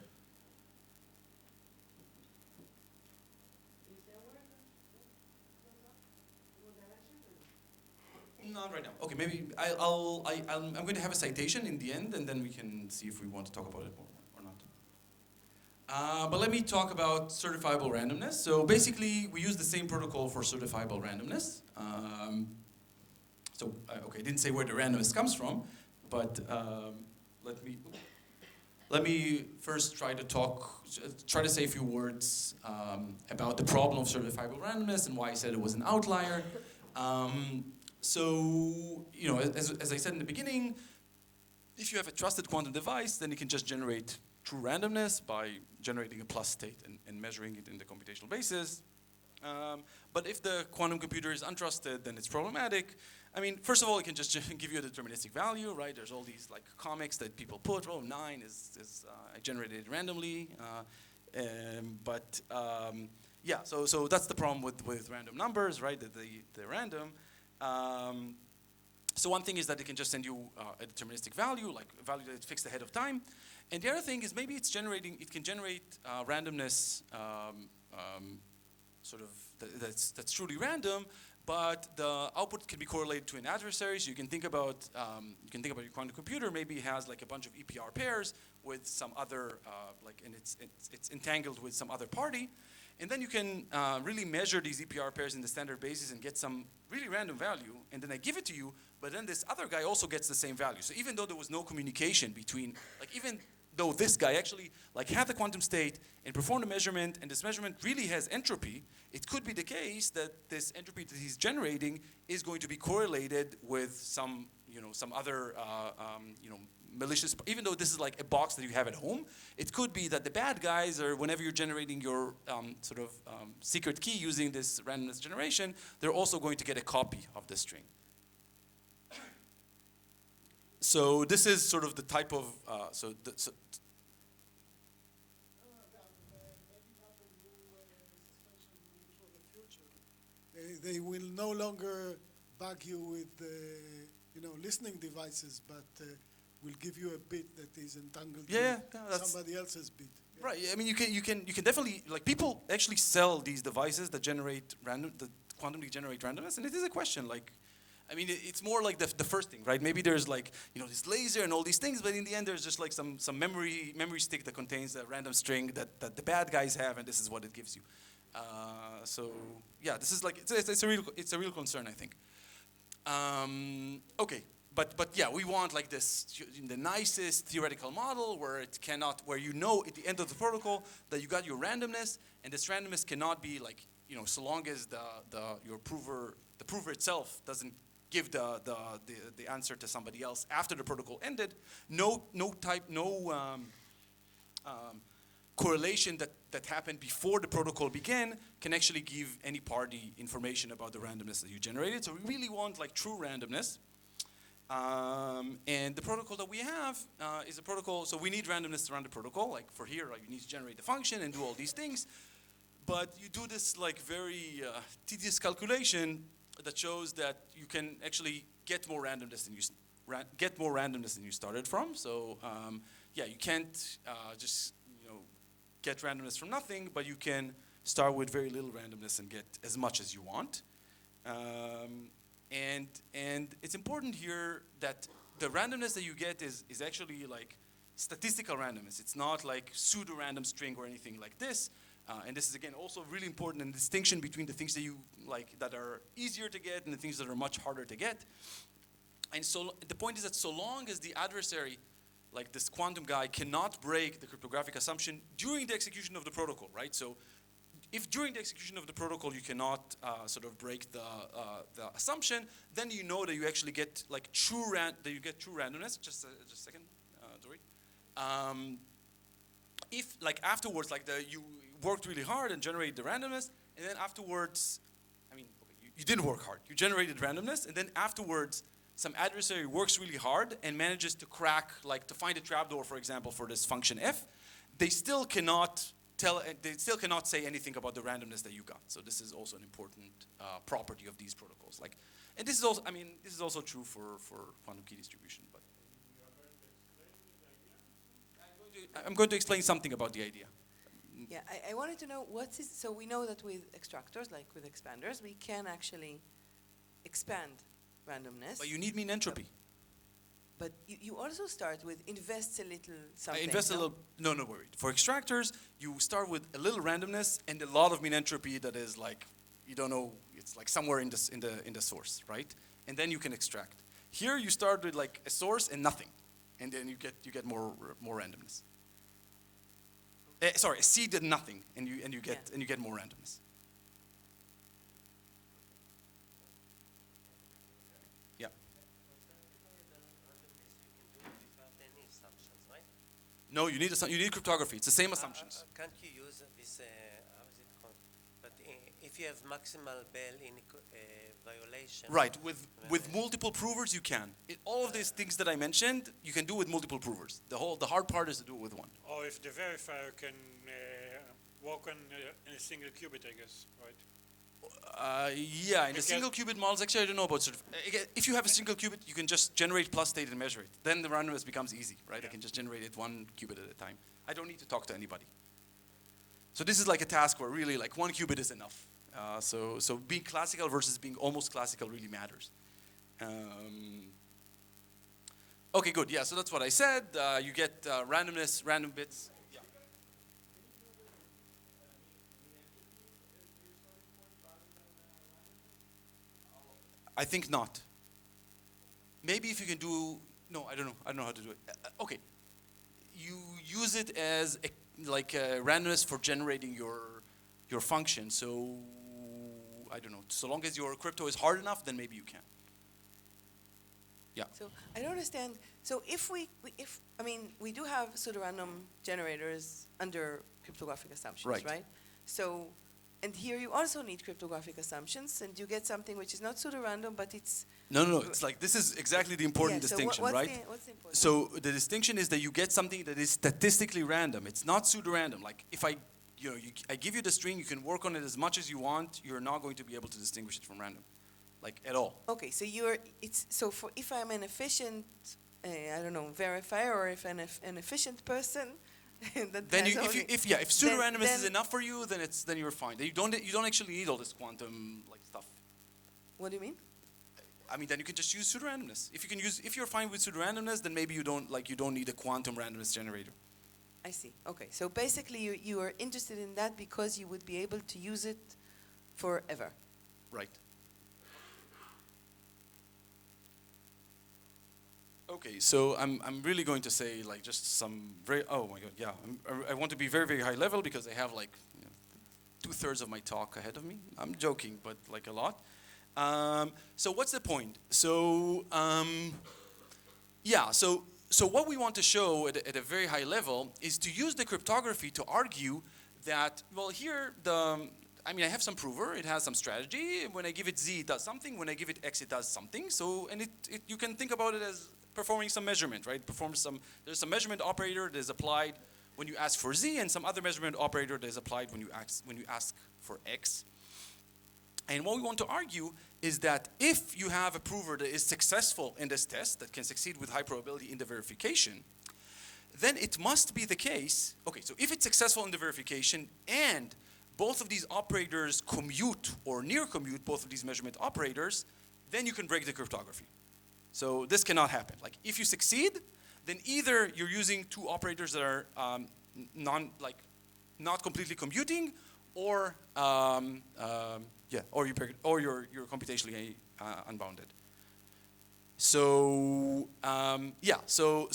Speaker 1: Not right now. Okay, maybe I'm going to have a citation in the end, and then we can see if we want to talk about it more or not. But let me talk about certifiable randomness. So basically, we use the same protocol for certifiable randomness. I didn't say where the randomness comes from, but let me first try to say a few words about the problem of certifiable randomness and why I said it was an outlier. As I said in the beginning, if you have a trusted quantum device, then you can just generate true randomness by generating a plus state and measuring it in the computational basis. But if the quantum computer is untrusted, then it's problematic. I mean, first of all, it can just give you a deterministic value, right? There's all these like comics that people put. 9 is I generated it randomly. So that's the problem with random numbers, right? They're random. So one thing is that it can just send you a deterministic value, like a value that's fixed ahead of time. And the other thing is maybe it can generate randomness that's truly random, but the output can be correlated to an adversary. So you can think about your quantum computer. Maybe it has like a bunch of EPR pairs with some other and it's entangled with some other party, and then you can really measure these EPR pairs in the standard basis and get some really random value, and then I give it to you. But then this other guy also gets the same value. So even though there was no communication between, even though this guy actually had the quantum state and performed a measurement, and this measurement really has entropy, it could be the case that this entropy that he's generating is going to be correlated with some other malicious. Even though this is like a box that you have at home, it could be that the bad guys, or whenever you're generating your secret key using this randomness generation, they're also going to get a copy of the string. So this is sort of the type of
Speaker 11: They will no longer bug you with listening devices, but will give you a bit that is entangled with somebody else's bit. Yeah.
Speaker 1: Right. I mean, you can definitely, people actually sell these devices that quantumly generate randomness, and it is a question. It's more like the first thing, right? Maybe there's this laser and all these things, but in the end there's just like some memory stick that contains a random string that the bad guys have, and this is what it gives you. This is it's a real concern, I think. Okay, but yeah, we want like this, the nicest theoretical model where it cannot, where you know at the end of the protocol that you got your randomness, and this randomness cannot be like, so long as the prover itself doesn't give the answer to somebody else after the protocol ended, no correlation that happened before the protocol began can actually give any party information about the randomness that you generated. So we really want like true randomness. And the protocol that we have is a protocol, so we need randomness to run the protocol. Like for here, you need to generate the function and do all these things. But you do this like very tedious calculation that shows that you can actually get more randomness than you started from. So yeah, you can't just get randomness from nothing, but you can start with very little randomness and get as much as you want. And it's important here that the randomness that you get is actually like statistical randomness. It's not like pseudo-random string or anything like this. And this is again also really important in the distinction between the things that you like that are easier to get and the things that are much harder to get. And so the point is that so long as the adversary, like this quantum guy, cannot break the cryptographic assumption during the execution of the protocol, right? So if during the execution of the protocol you cannot sort of break the assumption, then you know that you actually get like true randomness. Just a second, Dorit. If like afterwards, like you worked really hard and generated the randomness, and then afterwards, I mean, okay, you didn't work hard. You generated randomness, and then afterwards, some adversary works really hard and manages to crack, like to find a trapdoor, for example, for this function f. They still cannot say anything about the randomness that you got. So this is also an important property of these protocols. Like, and this is also, I mean, this is also true for quantum key distribution. But I'm going to explain something about the idea.
Speaker 3: Yeah, I wanted to know so we know that with extractors, like with expanders, we can actually expand randomness.
Speaker 1: But you need mean entropy.
Speaker 3: But you also start with invest a little something.
Speaker 1: Invest a little, no worry. For extractors, you start with a little randomness and a lot of mean entropy that is like, you don't know, it's like somewhere in the source, right? And then you can extract. Here you start with like a source and nothing. And then you get more randomness. Sorry, a seed and nothing, and you get more randomness. Yeah. No, you need cryptography. It's the same assumptions.
Speaker 10: Can't you use this? How is it called? But if you have maximal Bell in violation.
Speaker 1: Right. With multiple provers, you can. All of these things that I mentioned, you can do with multiple provers. The hard part is to do it with one.
Speaker 5: Or if the verifier can work on a single qubit, I guess, right?
Speaker 1: Yeah, in the single qubit models, actually I don't know about if you have a single qubit, you can just generate plus state and measure it. Then the randomness becomes easy, right?
Speaker 5: Yeah.
Speaker 1: I can just generate it one qubit at a time. I don't need to talk to anybody. So this is like a task where really like one qubit is enough. So being classical versus being almost classical really matters. Okay, good. Yeah, so that's what I said. You get randomness, random bits. Yeah. I think not. Maybe if you can do, no, I don't know. I don't know how to do it. Okay. You use it as like randomness for generating your function. So I don't know. So long as your crypto is hard enough, then maybe you can. Yeah.
Speaker 3: So I don't understand. So if we do have pseudorandom generators under cryptographic assumptions, right? So, and here you also need cryptographic assumptions, and you get something which is not pseudorandom, but it's
Speaker 1: No. It's like this is exactly the important distinction,
Speaker 3: what's
Speaker 1: right?
Speaker 3: What's the important?
Speaker 1: So the distinction is that you get something that is statistically random. It's not pseudorandom. Like if I give you the string, you can work on it as much as you want. You're not going to be able to distinguish it from random, like at all.
Speaker 3: Okay, so if I'm an efficient, I don't know, verifier, or if I'm an efficient person,
Speaker 1: then if pseudorandomness is enough for you, then you're fine. Then you don't actually need all this quantum like stuff.
Speaker 3: What do you mean?
Speaker 1: I mean, then you can just use pseudorandomness. If you're fine with pseudorandomness, then maybe you don't need a quantum randomness generator.
Speaker 3: I see. Okay, so basically you are interested in that because you would be able to use it forever.
Speaker 1: Right. Okay, so I'm really going to say like just some very, oh my god, yeah, I want to be very, very high level because I have like 2/3 of my talk ahead of me. I'm joking, but like a lot. So what's the point? So yeah, so what we want to show at a very high level is to use the cryptography to argue that, well, here I mean, I have some prover, it has some strategy. When I give it Z, it does something. When I give it X, it does something. So, and you can think about it as performing some measurement, right? There's some measurement operator that is applied when you ask for Z, and some other measurement operator that is applied when you ask for X. And what we want to argue is that if you have a prover that is successful in this test, that can succeed with high probability in the verification, then it must be the case, okay, so if it's successful in the verification and both of these operators commute or near commute both of these measurement operators, then you can break the cryptography. So this cannot happen. Like if you succeed, then either you're using two operators that are not completely commuting, or you're computationally unbounded. So yeah, so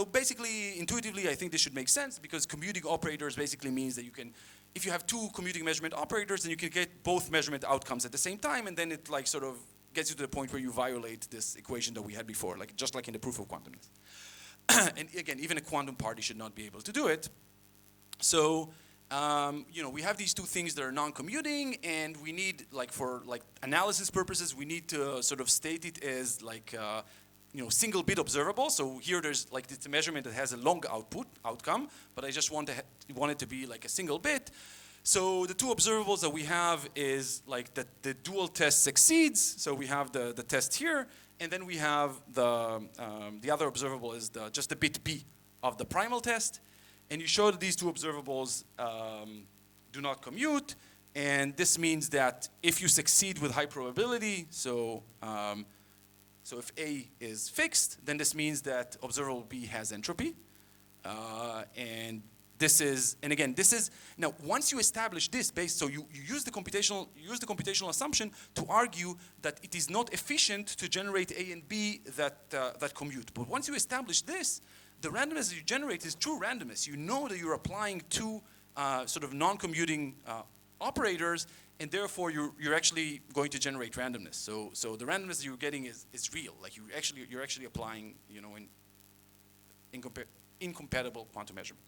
Speaker 1: basically, intuitively, I think this should make sense because commuting operators basically means that you can, if you have two commuting measurement operators, then you can get both measurement outcomes at the same time, and then it like sort of gets you to the point where you violate this equation that we had before, like just like in the proof of quantumness. And again, even a quantum party should not be able to do it. So we have these two things that are non-commuting, and we need, like for like analysis purposes, we need to sort of state it as like single bit observable. So here there's like it's a measurement that has a long outcome, but I just want it to be like a single bit. So the two observables that we have is like that the dual test succeeds. So we have the test here, and then we have the other observable is just the bit B of the primal test. And you show that these two observables do not commute, and this means that if you succeed with high probability, so if A is fixed, then this means that observable B has entropy, and this is now once you establish this so you use the computational assumption to argue that it is not efficient to generate A and B that commute. But once you establish this, the randomness that you generate is true randomness. You know that you're applying two sort of non-commuting operators, and therefore you're actually going to generate randomness. So the randomness that you're getting is real. Like you're actually applying incompatible quantum measurement.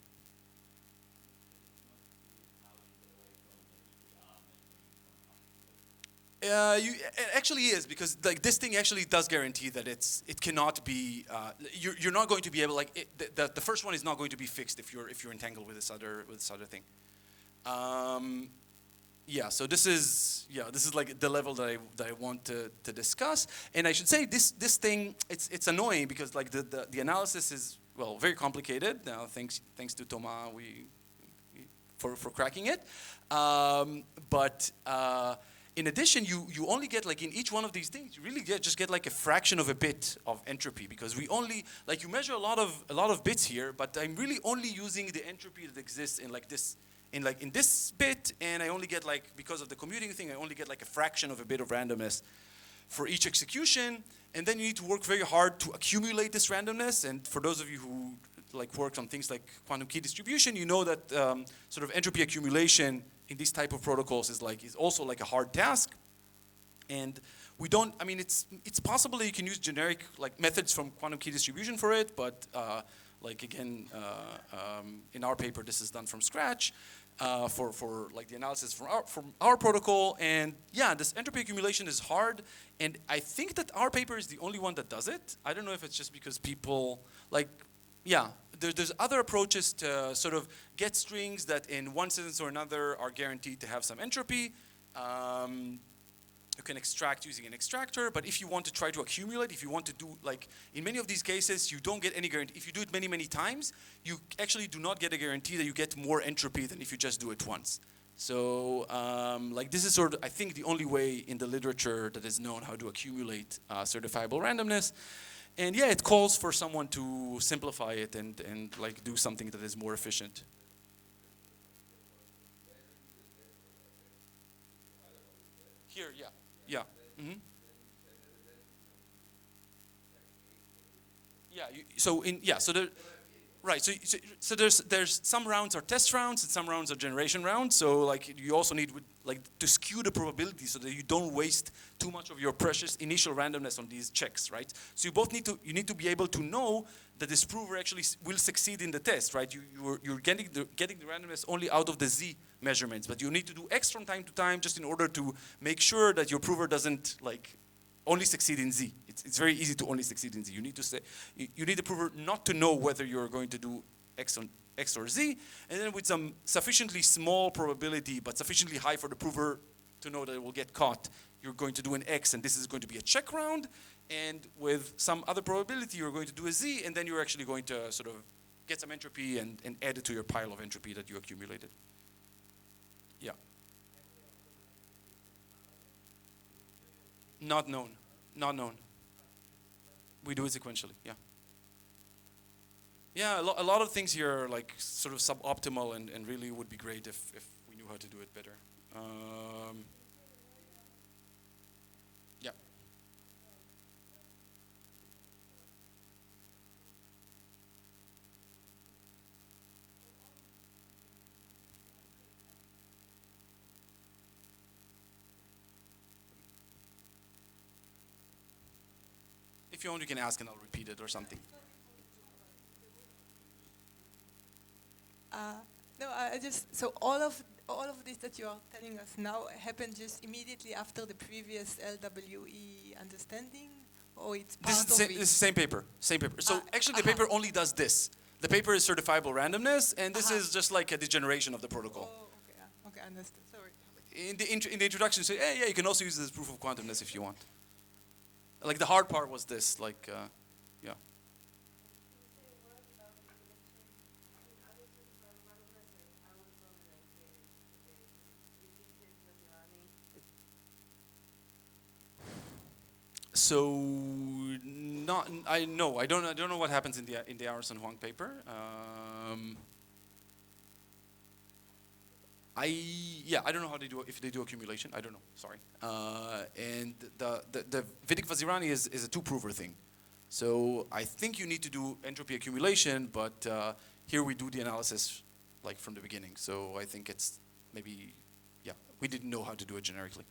Speaker 1: It actually is, because like this thing actually does guarantee that it cannot be you're not going to be able, like the first one is not going to be fixed if you're entangled with this other thing. Yeah, so this is like the level that I want to discuss. And I should say this thing, it's annoying because like the analysis is, well, very complicated. Now thanks to Thomas for cracking it. But in addition, you only get, like in each one of these things, you really just get like a fraction of a bit of entropy, because we only, like, you measure a lot of bits here, but I'm really only using the entropy that exists in like this, in this bit, and I only get, like, because of the commuting thing, I only get like a fraction of a bit of randomness for each execution. And then you need to work very hard to accumulate this randomness. And for those of you who like worked on things like quantum key distribution, you know that sort of entropy accumulation in these type of protocols is also like a hard task. And we don't, I mean, it's possible that you can use generic like methods from quantum key distribution for it, but like again, in our paper, this is done from scratch for like the analysis from our protocol. And yeah, this entropy accumulation is hard. And I think that our paper is the only one that does it. I don't know if it's just because people like, yeah, there's other approaches to sort of get strings that in one sense or another are guaranteed to have some entropy. You can extract using an extractor, but if you want to try to accumulate, if you want to do, like, in many of these cases, you don't get any guarantee. If you do it many, many times, you actually do not get a guarantee that you get more entropy than if you just do it once. So, like, this is sort of, I think, the only way in the literature that is known how to accumulate certifiable randomness. And yeah, it calls for someone to simplify it and like do something that is more efficient. Here, yeah. Yeah. Mm-hmm. So there, right. So there's some rounds are test rounds and some rounds are generation rounds. So like you also need like to skew the probability so that you don't waste too much of your precious initial randomness on these checks, right? So you need to be able to know that this prover actually will succeed in the test, right? You're getting the randomness only out of the Z measurements, but you need to do X from time to time just in order to make sure that your prover doesn't like only succeed in Z. It's very easy to only succeed in Z. You need to say you need the prover not to know whether you're going to do X or Z, and then with some sufficiently small probability but sufficiently high for the prover to know that it will get caught, you're going to do an X, and this is going to be a check round. And with some other probability, you're going to do a Z, and then you're actually going to sort of get some entropy and add it to your pile of entropy that you accumulated. Yeah. Not known. Not known. We do it sequentially, yeah. Yeah, a lot of things here are like sort of suboptimal and really would be great if we knew how to do it better. Yeah. If you want, you can ask and I'll repeat it or something.
Speaker 3: No, I just so all of this that you are telling us now happened just immediately after the previous LWE understanding, or it's part
Speaker 1: This is
Speaker 3: of it?
Speaker 1: the same paper. Same paper. So actually, the paper only does this. The paper is certifiable randomness, and this is just like a degeneration of the protocol.
Speaker 3: Oh, okay, okay, understood. Sorry.
Speaker 1: In the introduction, say, hey, yeah, you can also use this as proof of quantumness if you want. Like the hard part was this, like, yeah. So I don't know what happens in the Arison Huang paper. I don't know how they do if they do accumulation. I don't know. Sorry. And the Vidic-Vazirani is a two-prover thing. So I think you need to do entropy accumulation, but here we do the analysis like from the beginning. So I think it's maybe we didn't know how to do it generically.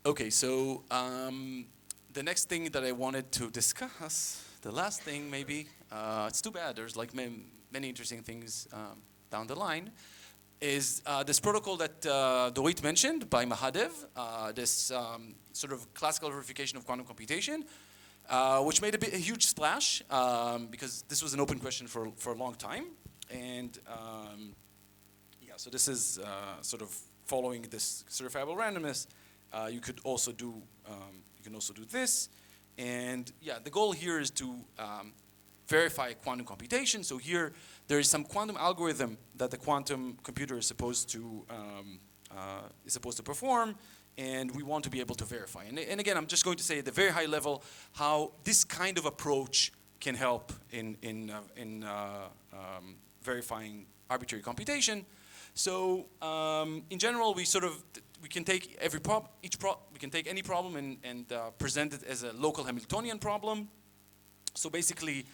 Speaker 1: Okay, so the next thing that I wanted to discuss, the last thing maybe, it's too bad, there's like many interesting things down the line, is this protocol that Dorit mentioned by Mahadev, this sort of classical verification of quantum computation, which made a huge splash because this was an open question for a long time. And so this is sort of following this certifiable randomness. You can also do this, and the goal here is to verify quantum computation. So here there is some quantum algorithm that the quantum computer is supposed to perform, and we want to be able to verify. And again, I'm just going to say at the very high level how this kind of approach can help in verifying arbitrary computation. So in general, we can take we can take any problem and present it as a local Hamiltonian problem. So basically,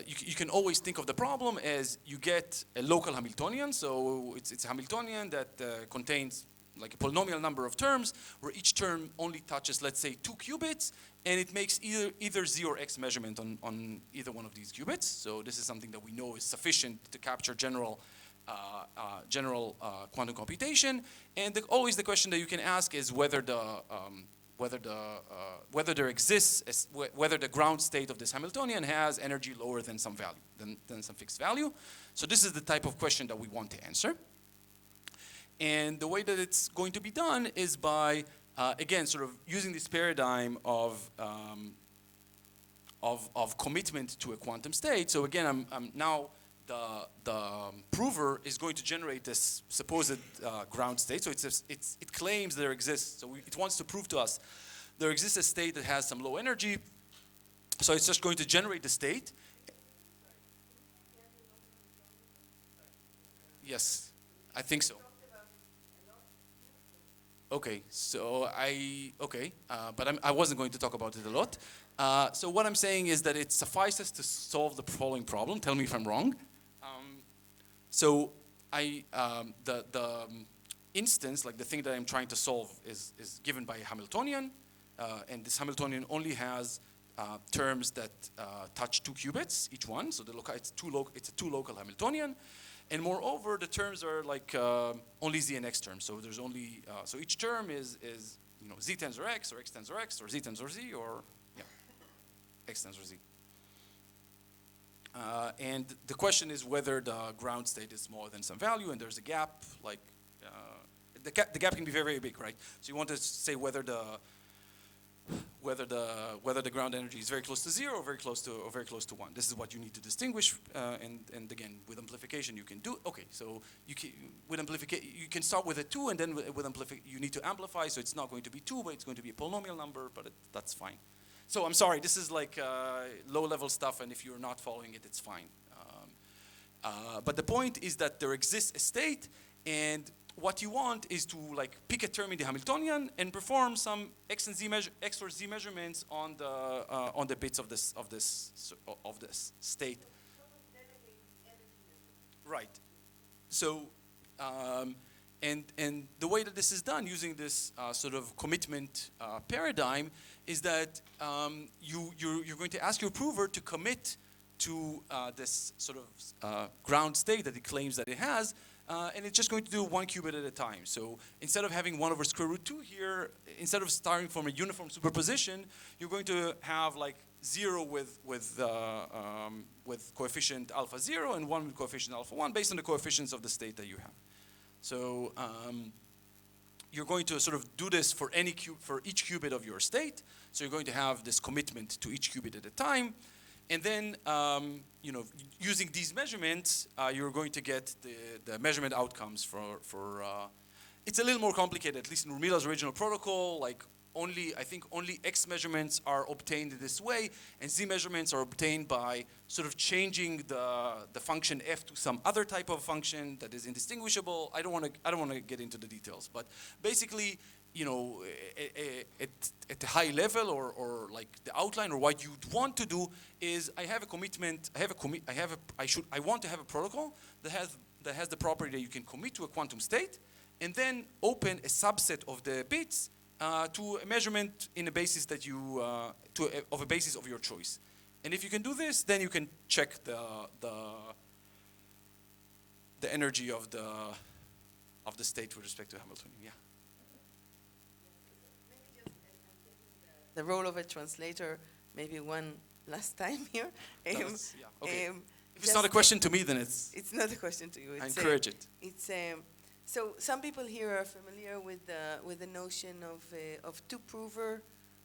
Speaker 1: you can always think of the problem as you get a local Hamiltonian. So it's a Hamiltonian that contains like a polynomial number of terms, where each term only touches, let's say, 2 qubits, and it makes either Z or X measurement on either one of these qubits. So this is something that we know is sufficient to capture general quantum computation, and always the question that you can ask is whether there exists whether the ground state of this Hamiltonian has energy lower than some value than some fixed value. So this is the type of question that we want to answer, and the way that it's going to be done is by again sort of using this paradigm of commitment to a quantum state. So again, I'm now the prover is going to generate this supposed ground state. So it claims there exists. So it wants to prove to us there exists a state that has some low energy. So it's just going to generate the state. Yes, I think so. Okay, so but I wasn't going to talk about it a lot. So what I'm saying is that it suffices to solve the following problem. Tell me if I'm wrong. So the instance, like the thing that I'm trying to solve, is given by a Hamiltonian, and this Hamiltonian only has terms that touch 2 qubits each one. So it's a two local Hamiltonian. And moreover, the terms are like only z and x terms. So there's only so each term is z tensor x or x tensor x or z tensor z or x tensor z. And the question is whether the ground state is smaller than some value, and there's a gap. Like the gap can be very, very big, right? So you want to say whether the ground energy is very close to 0 or very close to 1. This is what you need to distinguish. And again, with amplification, you can do. Okay, so with amplification, you can start with a 2, and then with amplification, you need to amplify. So it's not going to be 2, but it's going to be a polynomial number. But that's fine. So I'm sorry, this is like low-level stuff, and if you're not following it, it's fine. But the point is that there exists a state, and what you want is to like pick a term in the Hamiltonian and perform some x or z measurements on the bits of this state. Right. So and the way that this is done using this sort of commitment paradigm is that you're going to ask your prover to commit to this sort of ground state that it claims that it has. And it's just going to do 1 qubit at a time. So instead of having 1 over square root 2 here, instead of starting from a uniform superposition, you're going to have like 0 with coefficient alpha 0 and 1 with coefficient alpha 1 based on the coefficients of the state that you have. So you're going to sort of do this for each qubit of your state. So you're going to have this commitment to each qubit at a time. And then, using these measurements, you're going to get the measurement outcomes for it's a little more complicated, at least in Rumila's original protocol. Like I think only X measurements are obtained this way, and Z measurements are obtained by sort of changing the function f to some other type of function that is indistinguishable. I don't want to get into the details, but basically, at a high level or like the outline or what you'd want to do is I have a commitment. I want to have a protocol that has the property that you can commit to a quantum state, and then open a subset of the bits to a measurement in a basis that of a basis of your choice. And if you can do this, then you can check the energy of the state with respect to Hamiltonian. Yeah.
Speaker 3: The role of a translator, maybe one last time here.
Speaker 1: Okay. If it's not a question to me, then it's
Speaker 3: not a question to you.
Speaker 1: I encourage it.
Speaker 3: It's so some people here are familiar with the notion of two-prover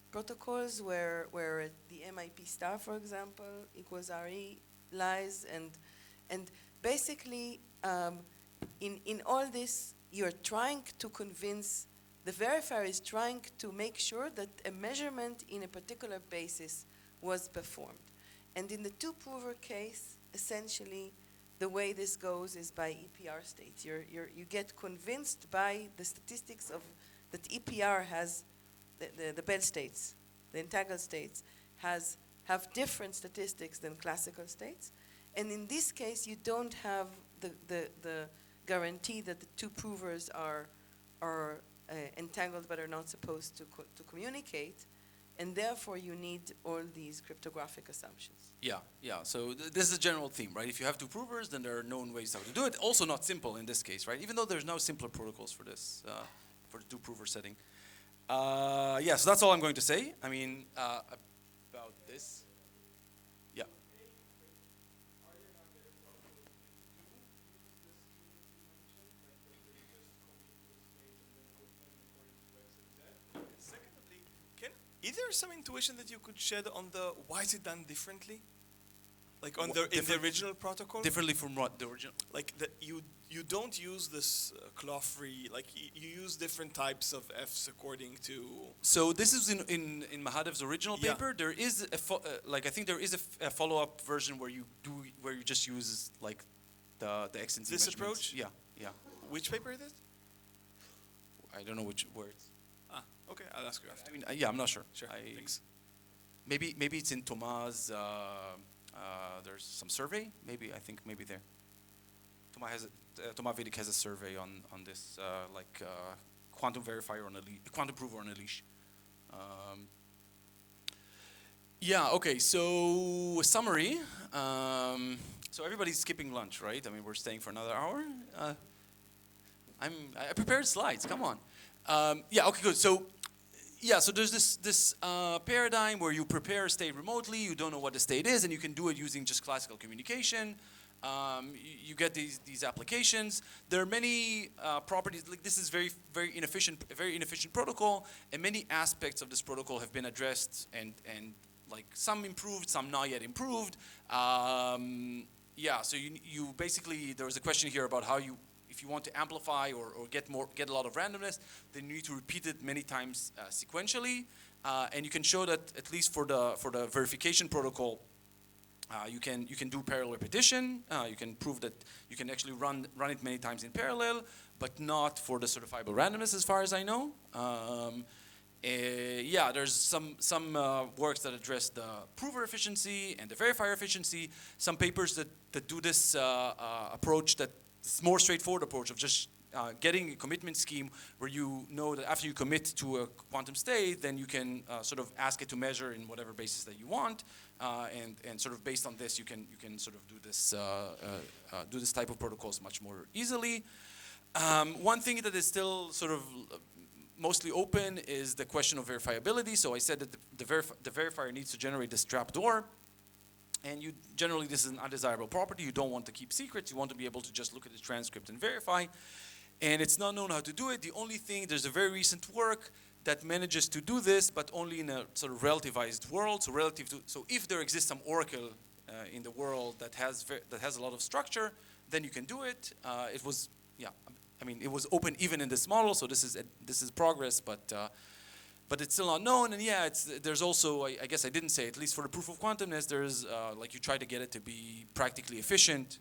Speaker 3: protocols, where the MIP star, for example, equals RE lies, and basically in all this, you're trying to convince. The verifier is trying to make sure that a measurement in a particular basis was performed. And in the two-prover case, essentially, the way this goes is by EPR states. You get convinced by the statistics that EPR has, the Bell states, the entangled states, have different statistics than classical states. And in this case, you don't have the guarantee that the two provers are entangled but are not supposed to communicate, and therefore you need all these cryptographic assumptions.
Speaker 1: Yeah. So this is a general theme, right? If you have two provers, then there are known ways how to do it. Also not simple in this case, right? Even though there's now simpler protocols for this, for the two-prover setting. So that's all I'm going to say. I mean, about this. Yeah.
Speaker 2: Is there some intuition that you could shed on why is it done differently? Like in the original protocol?
Speaker 1: Differently from what? The original?
Speaker 2: Like you don't use this claw-free, like you use different types of Fs according to...
Speaker 1: So this is in Mahadev's original paper. There is I think there is a follow-up version where you just use like the X and Z
Speaker 2: this
Speaker 1: measurements.
Speaker 2: approach?
Speaker 1: Yeah.
Speaker 2: Which paper is it?
Speaker 1: I don't know which words.
Speaker 2: Okay, I'll ask you after.
Speaker 1: I mean, yeah, I'm not sure.
Speaker 2: Sure, thanks.
Speaker 1: Maybe it's in Thomas. There's some survey. Maybe I think maybe there. Thomas Vedic has a survey on this quantum verifier on a quantum prover on a leash. Yeah. Okay. So summary. So everybody's skipping lunch, right? I mean, we're staying for another hour. I prepared slides. Come on. Yeah. Okay. Good. So. Yeah, so there's this paradigm where you prepare a state remotely, you don't know what the state is, and you can do it using just classical communication. You get these applications. There are many properties. Like this is very inefficient protocol, and many aspects of this protocol have been addressed, and like some improved, some not yet improved. Yeah, so you basically, there was a question here about how you, if you want to amplify or get a lot of randomness, then you need to repeat it many times sequentially, and you can show that at least for the verification protocol, you can do parallel repetition. You can prove that you can actually run it many times in parallel, but not for the certifiable randomness, as far as I know. Yeah, there's some works that address the prover efficiency and the verifier efficiency. Some papers that do this approach, that this more straightforward approach of just getting a commitment scheme where you know that after you commit to a quantum state, then you can sort of ask it to measure in whatever basis that you want, and sort of based on this, you can sort of do this type of protocols much more easily. One thing that is still sort of mostly open is the question of verifiability. So I said that the verifier needs to generate this trapdoor. And generally, this is an undesirable property. You don't want to keep secrets. You want to be able to just look at the transcript and verify. And it's not known how to do it. The only thing, there's a very recent work that manages to do this, but only in a sort of relativized world. So if there exists some oracle in the world that has a lot of structure, then you can do it. It was, yeah, I mean, it was open even in this model. So this is progress, but it's still unknown, and yeah, there's also, I guess I didn't say, at least for the proof of quantumness, there's, like you try to get it to be practically efficient.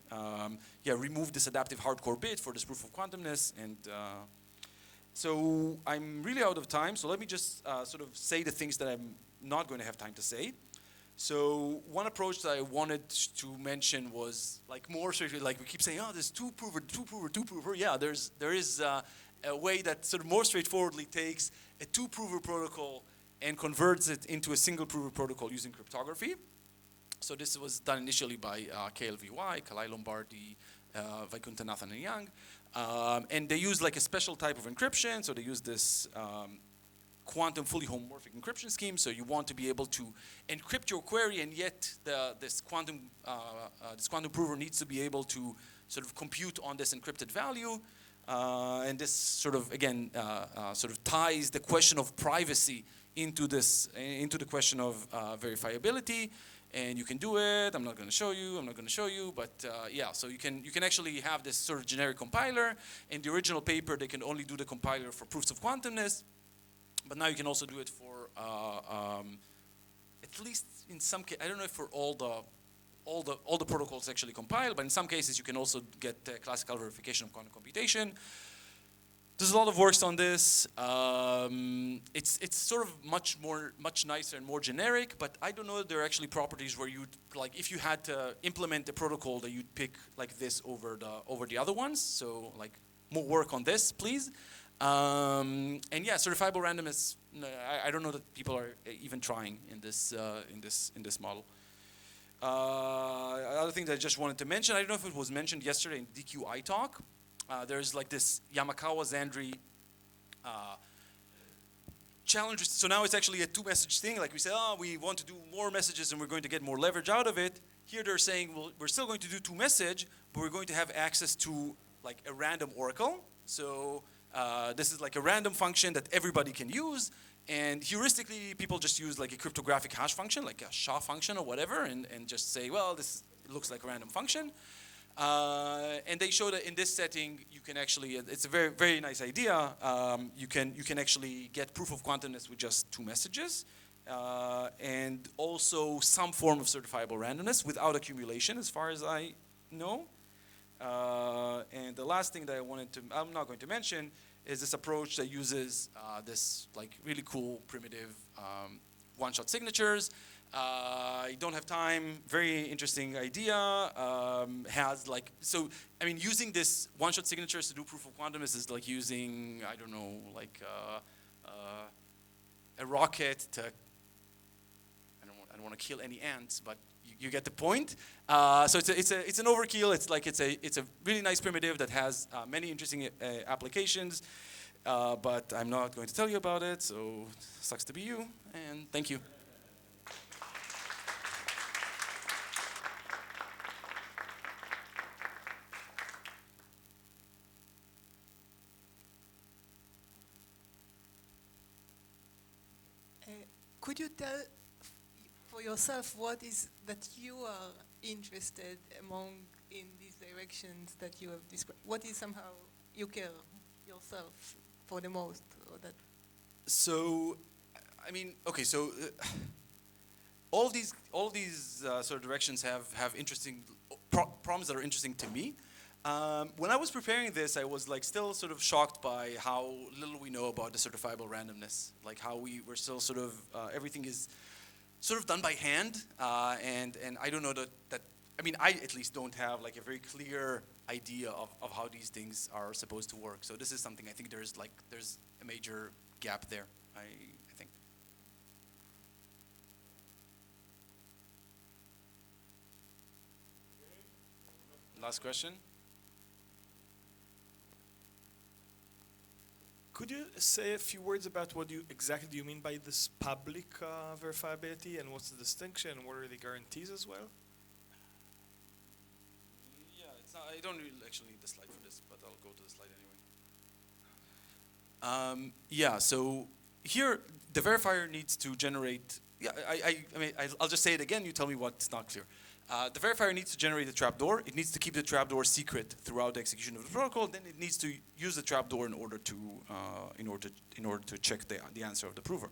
Speaker 1: Yeah, remove this adaptive hardcore bit for this proof of quantumness, and so I'm really out of time, so let me just sort of say the things that I'm not going to have time to say. So one approach that I wanted to mention was like more straightforward, like we keep saying, oh, there's two prover. Yeah, there is a way that sort of more straightforwardly takes a two-prover protocol and converts it into a single-prover protocol using cryptography. So this was done initially by KLVY, Kalai Lombardi, Vaikuntanathan and Young. And they use like a special type of encryption. So they use this quantum fully homomorphic encryption scheme. So you want to be able to encrypt your query, and yet this quantum prover needs to be able to sort of compute on this encrypted value. And this sort of, again, sort of ties the question of privacy into the question of verifiability. And you can do it. I'm not going to show you. But yeah, so you can actually have this sort of generic compiler. In the original paper, they can only do the compiler for proofs of quantumness. But now you can also do it for, at least in some case, I don't know if for all the protocols actually compile, but in some cases you can also get classical verification of quantum computation. There's a lot of works on this. It's sort of much nicer and more generic, but I don't know if there are actually properties where you'd, like, if you had to implement a protocol that you'd pick like this over the other ones. So like more work on this, please. And yeah, certifiable randomness. I don't know that people are even trying in this model. Other thing that I just wanted to mention, I don't know if it was mentioned yesterday in DQI talk. There's like this Yamakawa-Zandri challenge. So now it's actually a two-message thing. Like we say, oh, we want to do more messages and we're going to get more leverage out of it. Here they're saying, well, we're still going to do two-message, but we're going to have access to like a random oracle. So this is like a random function that everybody can use. And heuristically, people just use like a cryptographic hash function, like a SHA function or whatever, and just say, well, this looks like a random function. And they show that in this setting, you can actually, it's a very, very nice idea. You can actually get proof of quantumness with just two messages. And also some form of certifiable randomness without accumulation, as far as I know. And the last thing that I'm not going to mention, is this approach that uses this like really cool primitive one-shot signatures. I don't have time. Very interesting idea. Has like so. I mean, using this one-shot signatures to do proof of quantumness is like using I don't know like a rocket to. I don't want to kill any ants, but you get the point. So it's an overkill. It's a really nice primitive that has many interesting applications. But I'm not going to tell you about it. So sucks to be you. And thank you.
Speaker 3: Could you tell for yourself what is that you are interested among in these directions that you have described? What is somehow you care yourself for the most, or that?
Speaker 1: So, I mean, okay. So, all these sort of directions have interesting problems that are interesting to me. When I was preparing this, I was like still sort of shocked by how little we know about the certifiable randomness. Like how we're still sort of everything is sort of done by hand, and I don't know that I mean I at least don't have like a very clear idea of how these things are supposed to work. So this is something I think there's a major gap there. I think. Last question.
Speaker 2: Could you say a few words about what exactly do you mean by this public verifiability, and what's the distinction, and what are the guarantees as well?
Speaker 1: Yeah, it's not, I don't really actually need the slide for this, but I'll go to the slide anyway. Yeah, so here the verifier needs to generate. Yeah, I mean I'll just say it again. You tell me what's not clear. The verifier needs to generate a trapdoor. It needs to keep the trapdoor secret throughout the execution of the protocol. Then it needs to use the trapdoor in order to check the answer of the prover.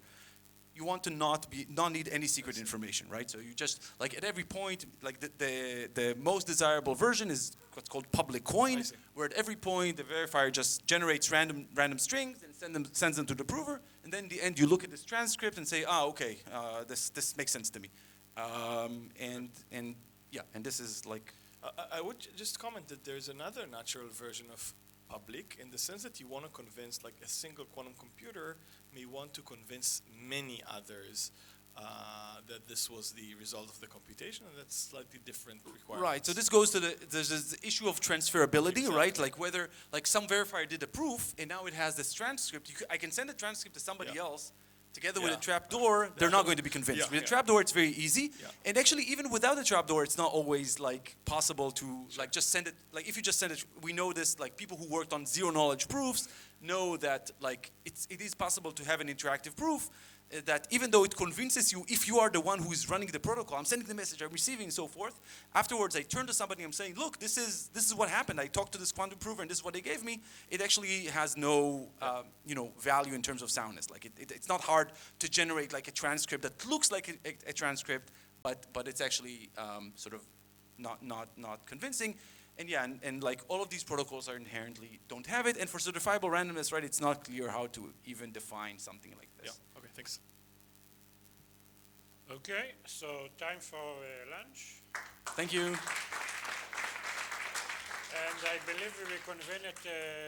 Speaker 1: You want to not need any secret information, right? So you just like at every point, like the most desirable version is what's called public coin, where at every point the verifier just generates random strings and sends them to the prover, and then in the end you look at this transcript and say, okay, this makes sense to me. And this is like.
Speaker 2: I would just comment that there's another natural version of public in the sense that you want to convince, like a single quantum computer may want to convince many others that this was the result of the computation, and that's slightly different requirements.
Speaker 1: Right. So this goes to there's this issue of transferability, exactly. Right? Like whether like some verifier did a proof and now it has this transcript. I can send a transcript to somebody else. Together with a trapdoor, they're not going to be convinced. With a trapdoor, it's very easy. Yeah. And actually, even without a trapdoor, it's not always like possible to like just send it. Like if you just send it, we know this. Like people who worked on zero-knowledge proofs know that like it is possible to have an interactive proof that even though it convinces you, if you are the one who is running the protocol, I'm sending the message, I'm receiving, and so forth. Afterwards, I turn to somebody, I'm saying, look, this is what happened. I talked to this quantum prover, and this is what they gave me. It actually has no, value in terms of soundness. Like it's not hard to generate like a transcript that looks like a transcript, but it's actually sort of not convincing. And yeah, and like all of these protocols are inherently don't have it. And for certifiable randomness, right, it's not clear how to even define something like this.
Speaker 2: Yeah. Okay. Thanks.
Speaker 5: Okay, so time for lunch.
Speaker 1: Thank you.
Speaker 5: And I believe we will convene at